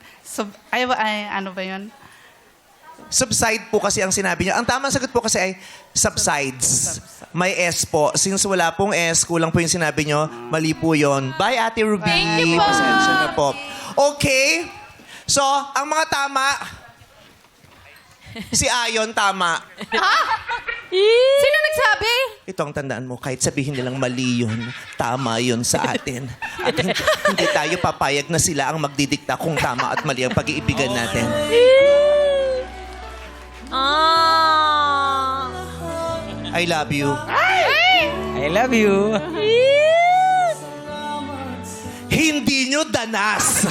Ano ba yun? Subside po kasi ang sinabi niya. Ang tamang sagot po kasi ay subsides. May S po. Since wala pong S, kulang po yung sinabi niyo. Mali po yun. Bye, Ate Ruby. Thank you po. Pasensya na po. Okay. So, ang mga tama, si Ayon tama. Sino nagsabi? Ito ang tandaan mo, kahit sabihin nilang mali yun, tama yun sa atin. At hindi tayo papayag na sila ang magdidikta kung tama at mali ang pag-iibigan natin. I love you. I love you. Hindi nyo danas.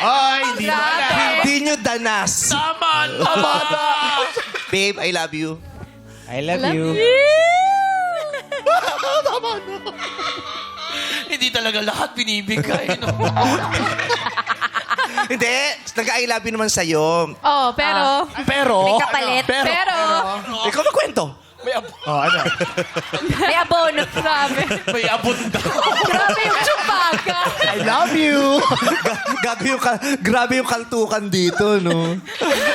Ay, hindi mo na. Hindi nyo danas. Tama na! Babe, I love you. I love you. Hindi talaga lahat binibigay. No? Hindi. Nag-I love you naman sa'yo. Oh, pero... Pero... May kapalit. Pero... Ikaw magkwento. Oh, ano? May abono. Grabe. May abunda. Grabe yung chupaga. I love you. Grabe yung kaltukan dito, no?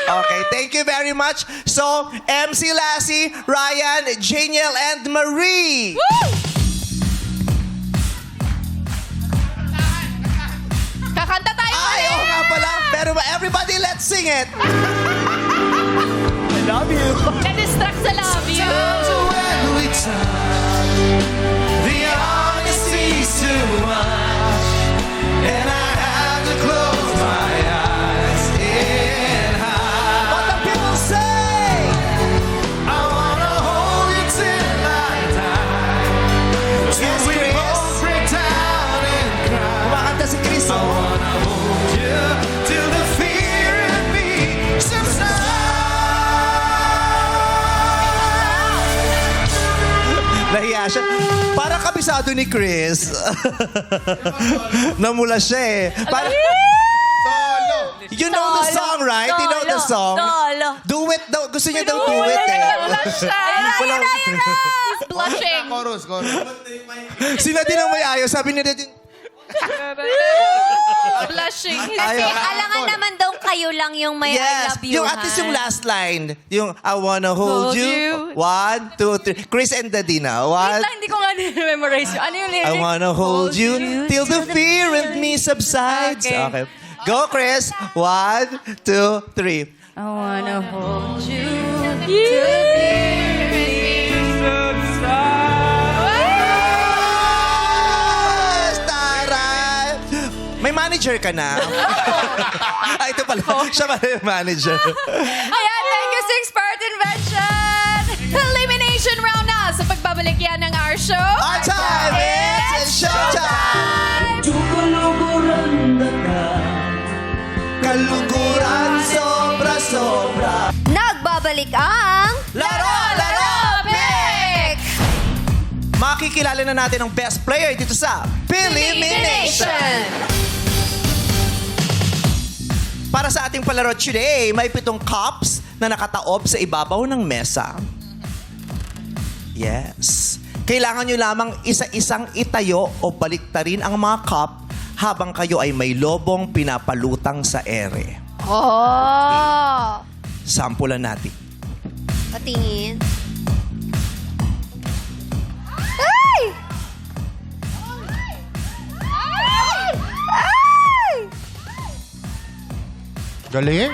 Okay, thank you very much. So, MC Lassie, Ryan, Janiel, and Marie. Kakanta tayo Ay, oo nga pala. Pero everybody, let's sing it. I love you. Na-distract sa love you. When we talk, the honesty's too much, and I have to close my eyes and hide. What the people say? I wanna hold you till I die, till we Chris. both break down and cry. Kumakanta si Chris. I wanna hold you till the fear in me subsides. Nahiya siya. Parang kabisado ni Chris. Namula siya eh. Solo. You know the song, right? You know the song? Solo. Do it daw. Gusto niya daw do it eh. Blush siya. Walang- Blushing. Chorus. Sila din ang may ayaw. Sabi niya din, Blushing. Kasi alangan naman daw kayo lang yung may I yes. love you. Yung at least yung last line. Yung I wanna hold Hold you. you. 1, 2, 3. Chris and Dadina. Wait 1. lang, hindi ko nga memorize yun. Ano yung lyric? I wanna hold you till the fear in me subsides. Okay. Go, Chris. 1, 2, 3. I wanna hold you. Yes, taray! May manager ka na? Ay, ito pala. Siya pala yung manager. Ayan, thank you, Six Part Invention! Elimination round na sa pagbabalik yan ng our show. Our time is showtime! Kaluguran sobra-sobra. Nagbabalik ang... Laro! Pick! Makikilala na natin ang best player dito sa Elimination! Para sa ating palaro today, may 7 cups na nakataob sa ibabaw ng mesa. Yes. Kailangan nyo lamang isa-isang itayo o baliktarin ang mga cup habang kayo ay may lobong pinapalutang sa ere. Oh! Sampulan natin. Patingin. Galing.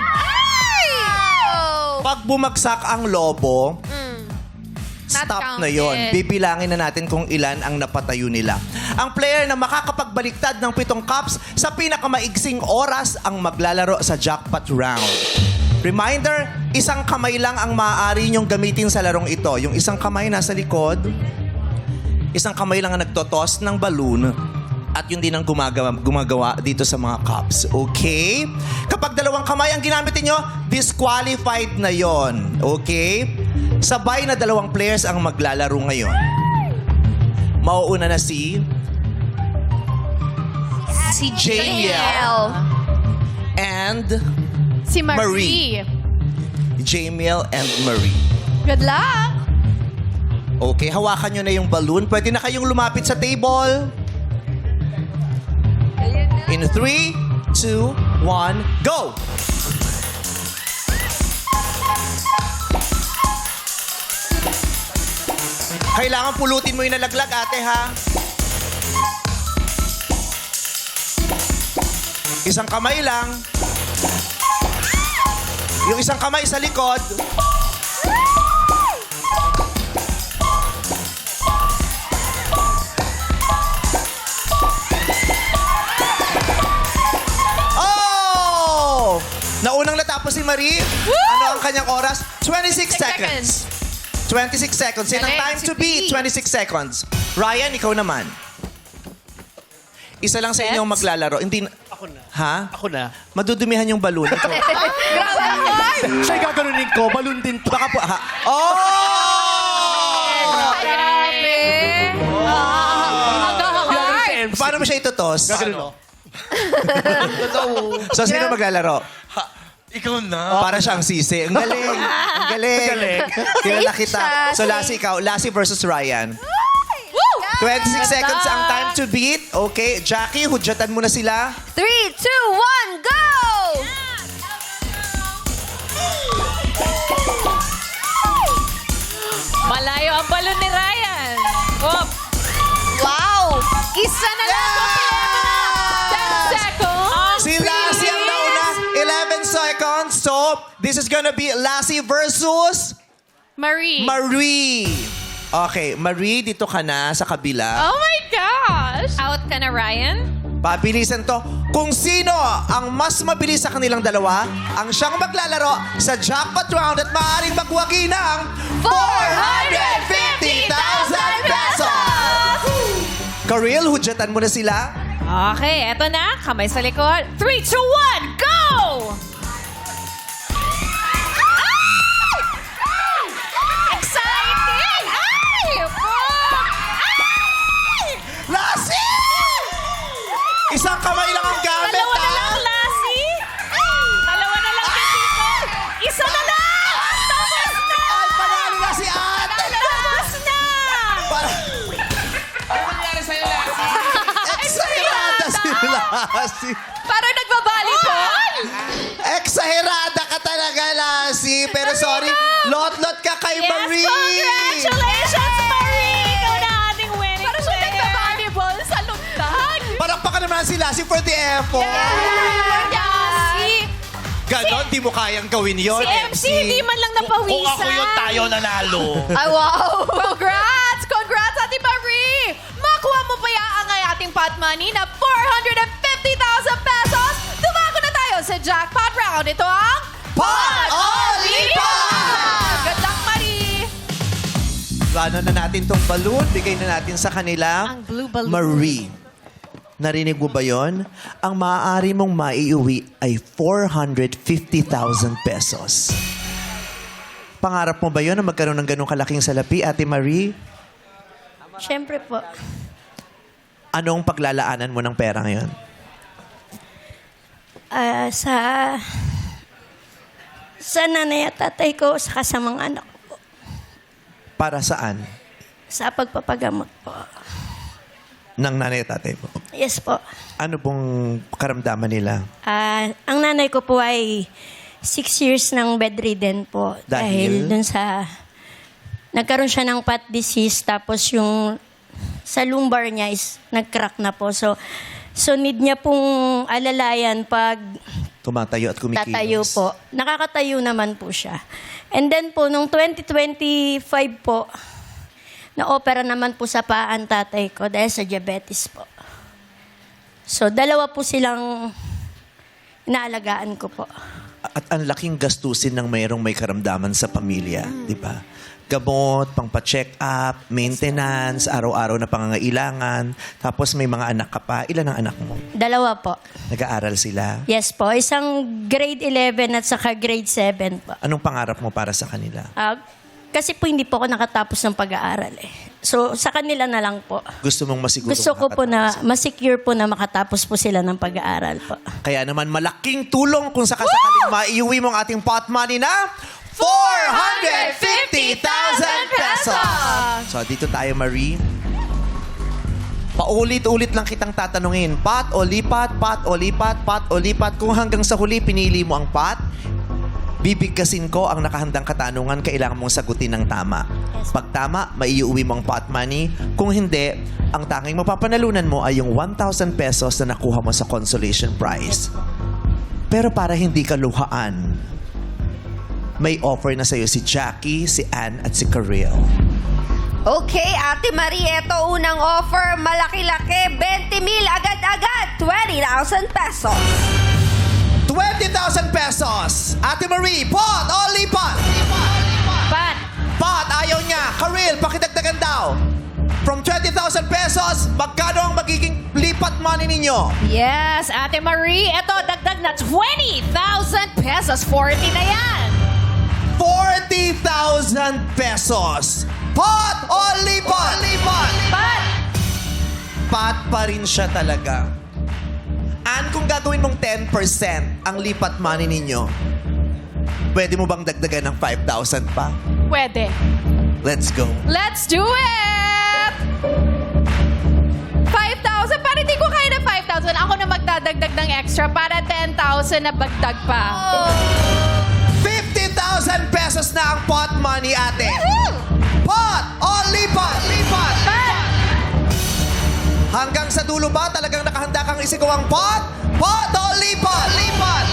Pag bumagsak ang lobo, Not stop na yon. counted. Bibilangin na natin kung ilan ang napatayo nila. Ang player na makakapagbaliktad ng 7 cups sa pinakamaigsing oras ang maglalaro sa jackpot round. Reminder, isang kamay lang ang maaari niyong gamitin sa larong ito. Yung isang kamay nasa likod, isang kamay lang ang nagtotoss ng balloon at yun din ang gumagawa dito sa mga cups. Okay? Kapag 2 kamay ang ginamit niyo, disqualified na yon. Okay? Sabay na 2 players ang maglalaro ngayon. Mauuna na si Jamiel and Si Marie. Jamiel and Marie. Good luck! Okay, hawakan nyo na yung balloon. Pwede na kayong lumapit sa table. In 3, 2, 1, go! Kailangan pulutin mo yung nalaglag, ate, ha? Isang kamay lang. Yung isang kamay sa likod. Oh! Naunang natapos si Marie. Ano ang kanyang oras? 26 seconds. 26 seconds. Yan ang Galing, time si to beat. 26 seconds. Ryan, ikaw naman. Isa lang sa inyong maglalaro. Hindi Ako na. Ha? Ako na. Madudumihan yung balloon. Ito. Siya'y gaganunin ko. Balloon din to. Baka po, ha? Oh! Grabe! Mag-heart! Paano mo siya itutos? Gaganon mo. So, sino maglalaro? Ha, ikaw na. Para siyang sisi. Ang galing. Ang galing. Galing. Kilala kita. So, Lassie, ikaw. Lassie versus Ryan. 26 seconds ang time to beat. Okay, Jackie, hudyatan mo na sila. 3, 2, 1, go! Malayo ang balon ni Ryan. Oh. Wow! Isa na lang. Yeah! 10 seconds. Si Lassie ang nauna. 11 seconds. So, this is gonna be Lassie versus Marie. Marie. Okay, Marie, dito ka na sa kabila. Oh my gosh! Out ka na, Ryan? Pabilisan to. Kung sino ang mas mabilis sa kanilang dalawa, ang siyang maglalaro sa jackpot round at maaaring magwagi ng 450,000 pesos! Karil, hudyatan mo na sila. Okay, eto na. Kamay sa likod. 3, 2, 1, go! Exciting! Ay! Lassie! Isang kamay lang ang gamit, Dalawa na ha? lang, Lassie. Dalawa na lang, Tito. Isa na lang! Tapos na! Ay, panalo na si ate! Tapos na! Eksahirada si Lassie. Parang nagbabalipon! Eksahirada ka talaga, Lassie. Pero sorry, lot-lot ka kay Yes, Marie. congratulations, Marie! Ikaw na ating winning Parang siya nagbabalibol sa lundag. Palakpakan naman si Lassie for the effort. Lassie! Ganon, di mo kayang gawin yon, Si MC hindi man lang napawisan. Kung ako yun, tayo nanalo. Ay, wow! Congrats! Congrats, Ate Marie! Makuha mo pa ang ating pot money na 450,000 pesos. Tumago na tayo sa jackpot round. Ito ang Pot Olipan! Good luck, Marie! Ano na natin tong balloon, bigay na natin sa kanila. Ang blue balloon. Marie, narinig mo ba yon? Ang maaari mong maiuwi ay 450,000 pesos. Pangarap mo ba yon na magkaroon ng ganong kalaking salapi, Ate Marie? Siyempre po. Anong paglalaanan mo ng pera ngayon? Sa nanay at tatay ko, saka sa mga anak ko. Para saan? Sa pagpapagamot po. Ng nanay at tatay mo? Yes po. Ano pong karamdaman nila? Ang nanay ko po ay 6 years ng bedridden po. Dahil? Dun sa... Nagkaroon siya ng fat disease, tapos yung sa lumbar niya is nag-crack na po. So need niya pong alalayan pag Tumatayo at kumikilos. tatayo po. Nakakatayo naman po siya. And then po, nung 2025 po, na-opera naman po sa paa ang tatay ko dahil sa diabetes po. So, 2 po silang inaalagaan ko po. At ang laking gastusin ng mayroong may karamdaman sa pamilya, di ba? Gamot, pangpa-check up, maintenance, araw-araw na pangangailangan. Tapos may mga anak ka pa. Ilan ang anak mo? 2 po. Nag-aaral sila? Yes po. Isang grade 11 at saka grade 7 po. Anong pangarap mo para sa kanila? Kasi po hindi po ako nakatapos ng pag-aaral eh. So, sa kanila na lang po. Gusto mong masiguro Gusto ko po na makakatapos. masecure po na makatapos po sila ng pag-aaral po. Kaya naman malaking tulong kung sakasakaling maiuwi mo ang ating pot money na 450,000 pesos. So, dito tayo, Marie. Paulit-ulit lang kitang tatanungin. Pot o lipat, pot o lipat, pot o lipat. Kung hanggang sa huli pinili mo ang pot, bibigkasin ko ang nakahandang katanungan, kailangan mong sagutin ng tama. Pag tama, maiuwi mo ang pot money. Kung hindi, ang tanging mapapanalunan mo ay yung 1,000 pesos na nakuha mo sa consolation prize. Pero para hindi ka luhaan, may offer na sa'yo si Jackie, si Ann at si Karel. Okay, Ate Marie, ito unang offer. Malaki-laki, 20,000 agad-agad, 20,000 pesos. 20,000 pesos! Ate Marie, pot o lipat? Pat. Pot, ayaw niya. Karel, pakidagdagan daw. From 20,000 pesos, magkano ang magiging lipat money ninyo? Yes, Ate Marie. Ito, dagdag na 20,000 pesos. 40 na yan. 40,000 pesos. Pot o lipat? Pat. Pot pa rin siya talaga. And kung gagawin mong 10% ang lipat money ninyo, pwede mo bang dagdagan ng 5,000 pa? Pwede. Let's go. Let's do it! 5,000. Para di ko kaya ng 5,000, ako na magdadagdag ng extra para 10,000 na bagdag pa. 50,000 pesos na ang pot money, ate. Pot o lipat? Pat. Hanggang sa dulo ba talagang nakahanda kang isigaw ang pot? Pot o lipat? Pat.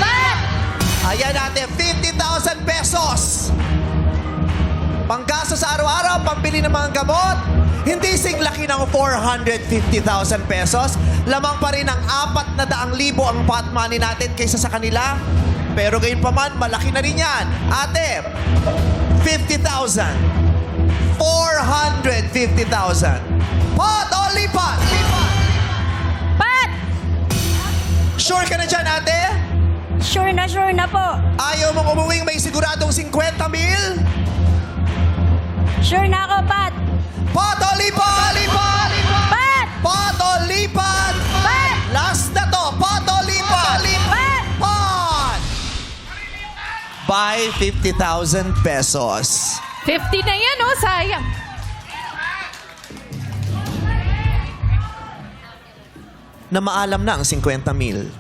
Ayan natin, 50,000 pesos. Panggasto sa araw-araw, pambili ng mga gamot. Hindi singlaki ng 450,000 pesos. Lamang pa rin ang 400,000 ang pot money natin kaysa sa kanila. Pero gayon pa man, malaki na rin yan. Ate, 50,000. 450,000. Pot o lipat? Pat. Sure ka na dyan, ate? Sure na po. Ayaw mong umuwing may siguradong 50,000? Sure na ako, Pat. Pot o lipat? Pat! Pot o lipat? Pat! Last na to. Pot o lipat? Pat! Pot! Buy 50,000 pesos. 50 na yan, oh. Sayang. Na maalam na ang 50,000.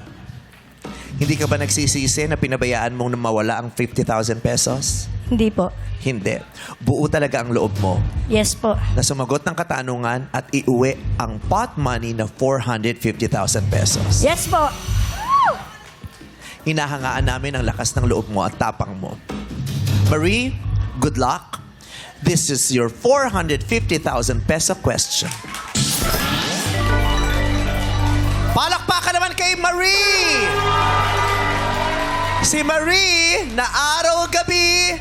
Hindi ka ba nagsisisi na pinabayaan mong mawala ang 50,000 pesos? Hindi po. Hindi. Buo talaga ang loob mo Yes po. na sumagot ng katanungan at iuwi ang pot money na 450,000 pesos. Yes po. Hinahangaan namin ang lakas ng loob mo at tapang mo. Marie, good luck. This is your 450,000 peso question. Palakpakan naman kay Marie! Si Marie, na araw-gabi,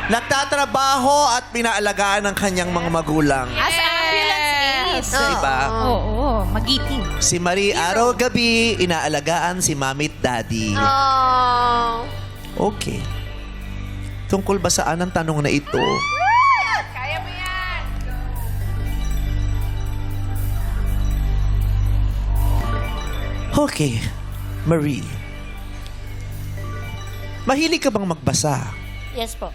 nagtatrabaho at pinaalagaan ng kanyang mga magulang. As ambulance ace. Diba? Oo, magiting. Si Marie, araw-gabi, inaalagaan si mami at daddy. Okay. Tungkol ba saan ang tanong na ito? Kaya mo yan. Okay. Marie. Mahilig ka bang magbasa? Yes po.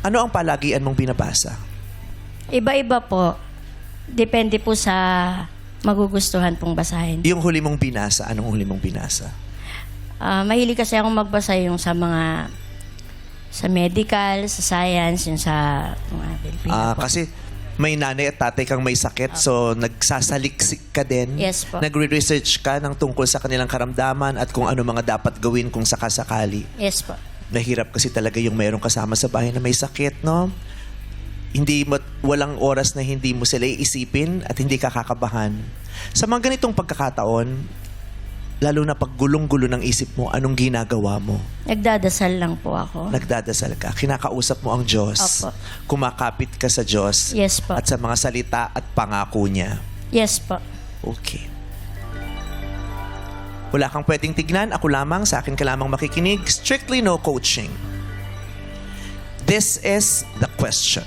Ano ang palagian mong binabasa? Iba-iba po. Depende po sa magugustuhan pong basahin. Yung huli mong binasa, anong huli mong binasa? Mahilig kasi akong magbasa yung sa mga sa medical, sa science, yung sa mga Pilipino po. Kasi may nanay at tatay kang may sakit, so nagsasaliksik ka din. Yes po. Nagre-research ka ng tungkol sa kanilang karamdaman at kung ano mga dapat gawin kung sakasakali. Yes po. Mahirap kasi talaga yung mayroong kasama sa bahay na may sakit, no? Walang oras na hindi mo sila iisipin at hindi ka kakabahan. Sa mga ganitong pagkakataon, lalo na pag gulong-gulo ng isip mo, anong ginagawa mo? Nagdadasal lang po ako. Nagdadasal ka. Kinakausap mo ang Diyos. Opo. Kumakapit ka sa Diyos. Yes po. At sa mga salita at pangako niya. Yes po. Okay. Wala kang pwedeng tignan. Ako lamang. Sa akin ka lamang makikinig. Strictly no coaching. This is the question.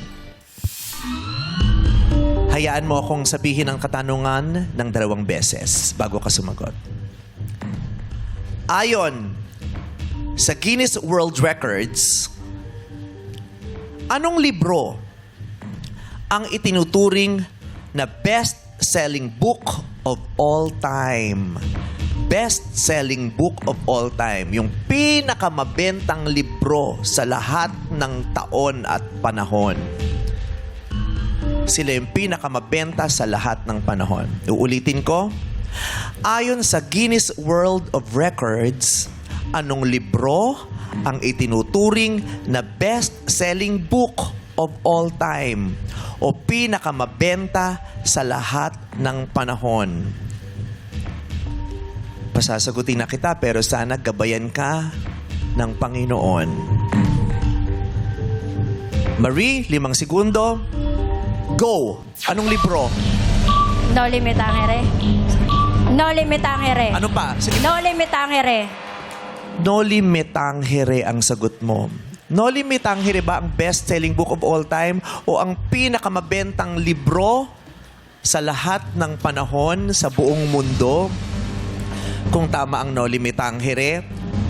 Hayaan mo akong sabihin ang katanungan ng 2 beses bago ka sumagot. Ayon sa Guinness World Records, anong libro ang itinuturing na best-selling book of all time? Best-selling book of all time. Yung pinakamabentang libro sa lahat ng taon at panahon. Sila yung pinakamabenta sa lahat ng panahon. Uulitin ko. Ayon sa Guinness World of Records, anong libro ang itinuturing na best-selling book of all time o pinakamabenta sa lahat ng panahon? Pasasagutin na kita pero sana gabayan ka ng Panginoon. Marie, 5 segundo. Go! Anong libro? No Limit Tangere. No Limit Tangere. Ano pa? Sige. No Limit Tangere. Noli Me Tangere ang sagot mo. Noli Me Tangere ba ang best-selling book of all time o ang pinakamabentang libro sa lahat ng panahon sa buong mundo? Kung tama ang Noli Me Tangere,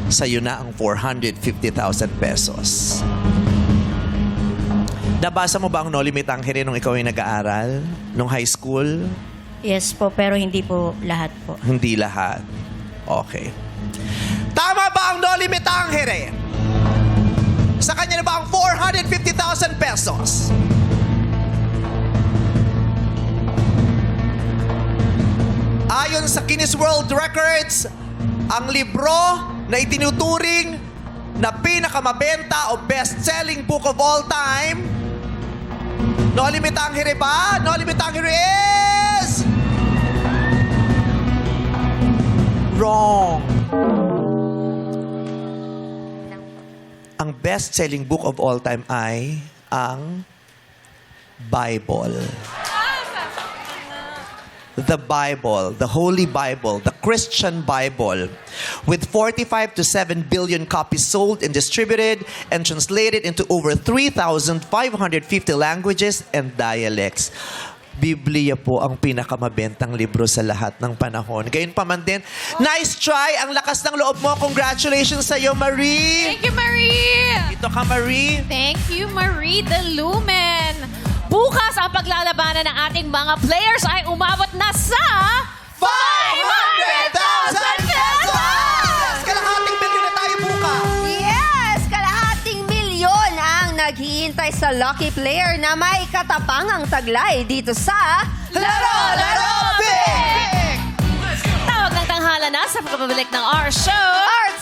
sa'yo na ang 450,000 pesos. Nabasa mo ba ang Noli Me Tangere nung ikaw ay nag-aaral? Nung high school? Yes po, pero hindi po lahat po. Hindi lahat. Okay. Tama ba ang Noli Me Tangere? Sa kanya na ba ang 450,000 pesos? Ayon sa Guinness World Records, ang libro na itinuturing na pinakamabenta o best-selling book of all time, Noli Me Tangere ba? Noli Me Tangere is... wrong. Ang best-selling book of all time ay ang Bible. The Bible, the Holy Bible, the Christian Bible, with 45 to 7 billion copies sold and distributed and translated into over 3,550 languages and dialects. Biblia po ang pinakamabentang libro sa lahat ng panahon. Gayunpaman din, nice try! Ang lakas ng loob mo. Congratulations sa iyo, Marie! Thank you, Marie! Dito ka, Marie. Thank you, Marie the Lumen. Bukas ang paglalabanan ng ating mga players ay umabot na sa 500,000 pesos! Kalahating milyon na tayo bukas! Yes! Kalahating milyon ang naghihintay sa lucky player na may katapangang taglay dito sa Laro, Laro, Big! Tawag ng tanghala na sa pagbabalik ng our show. Our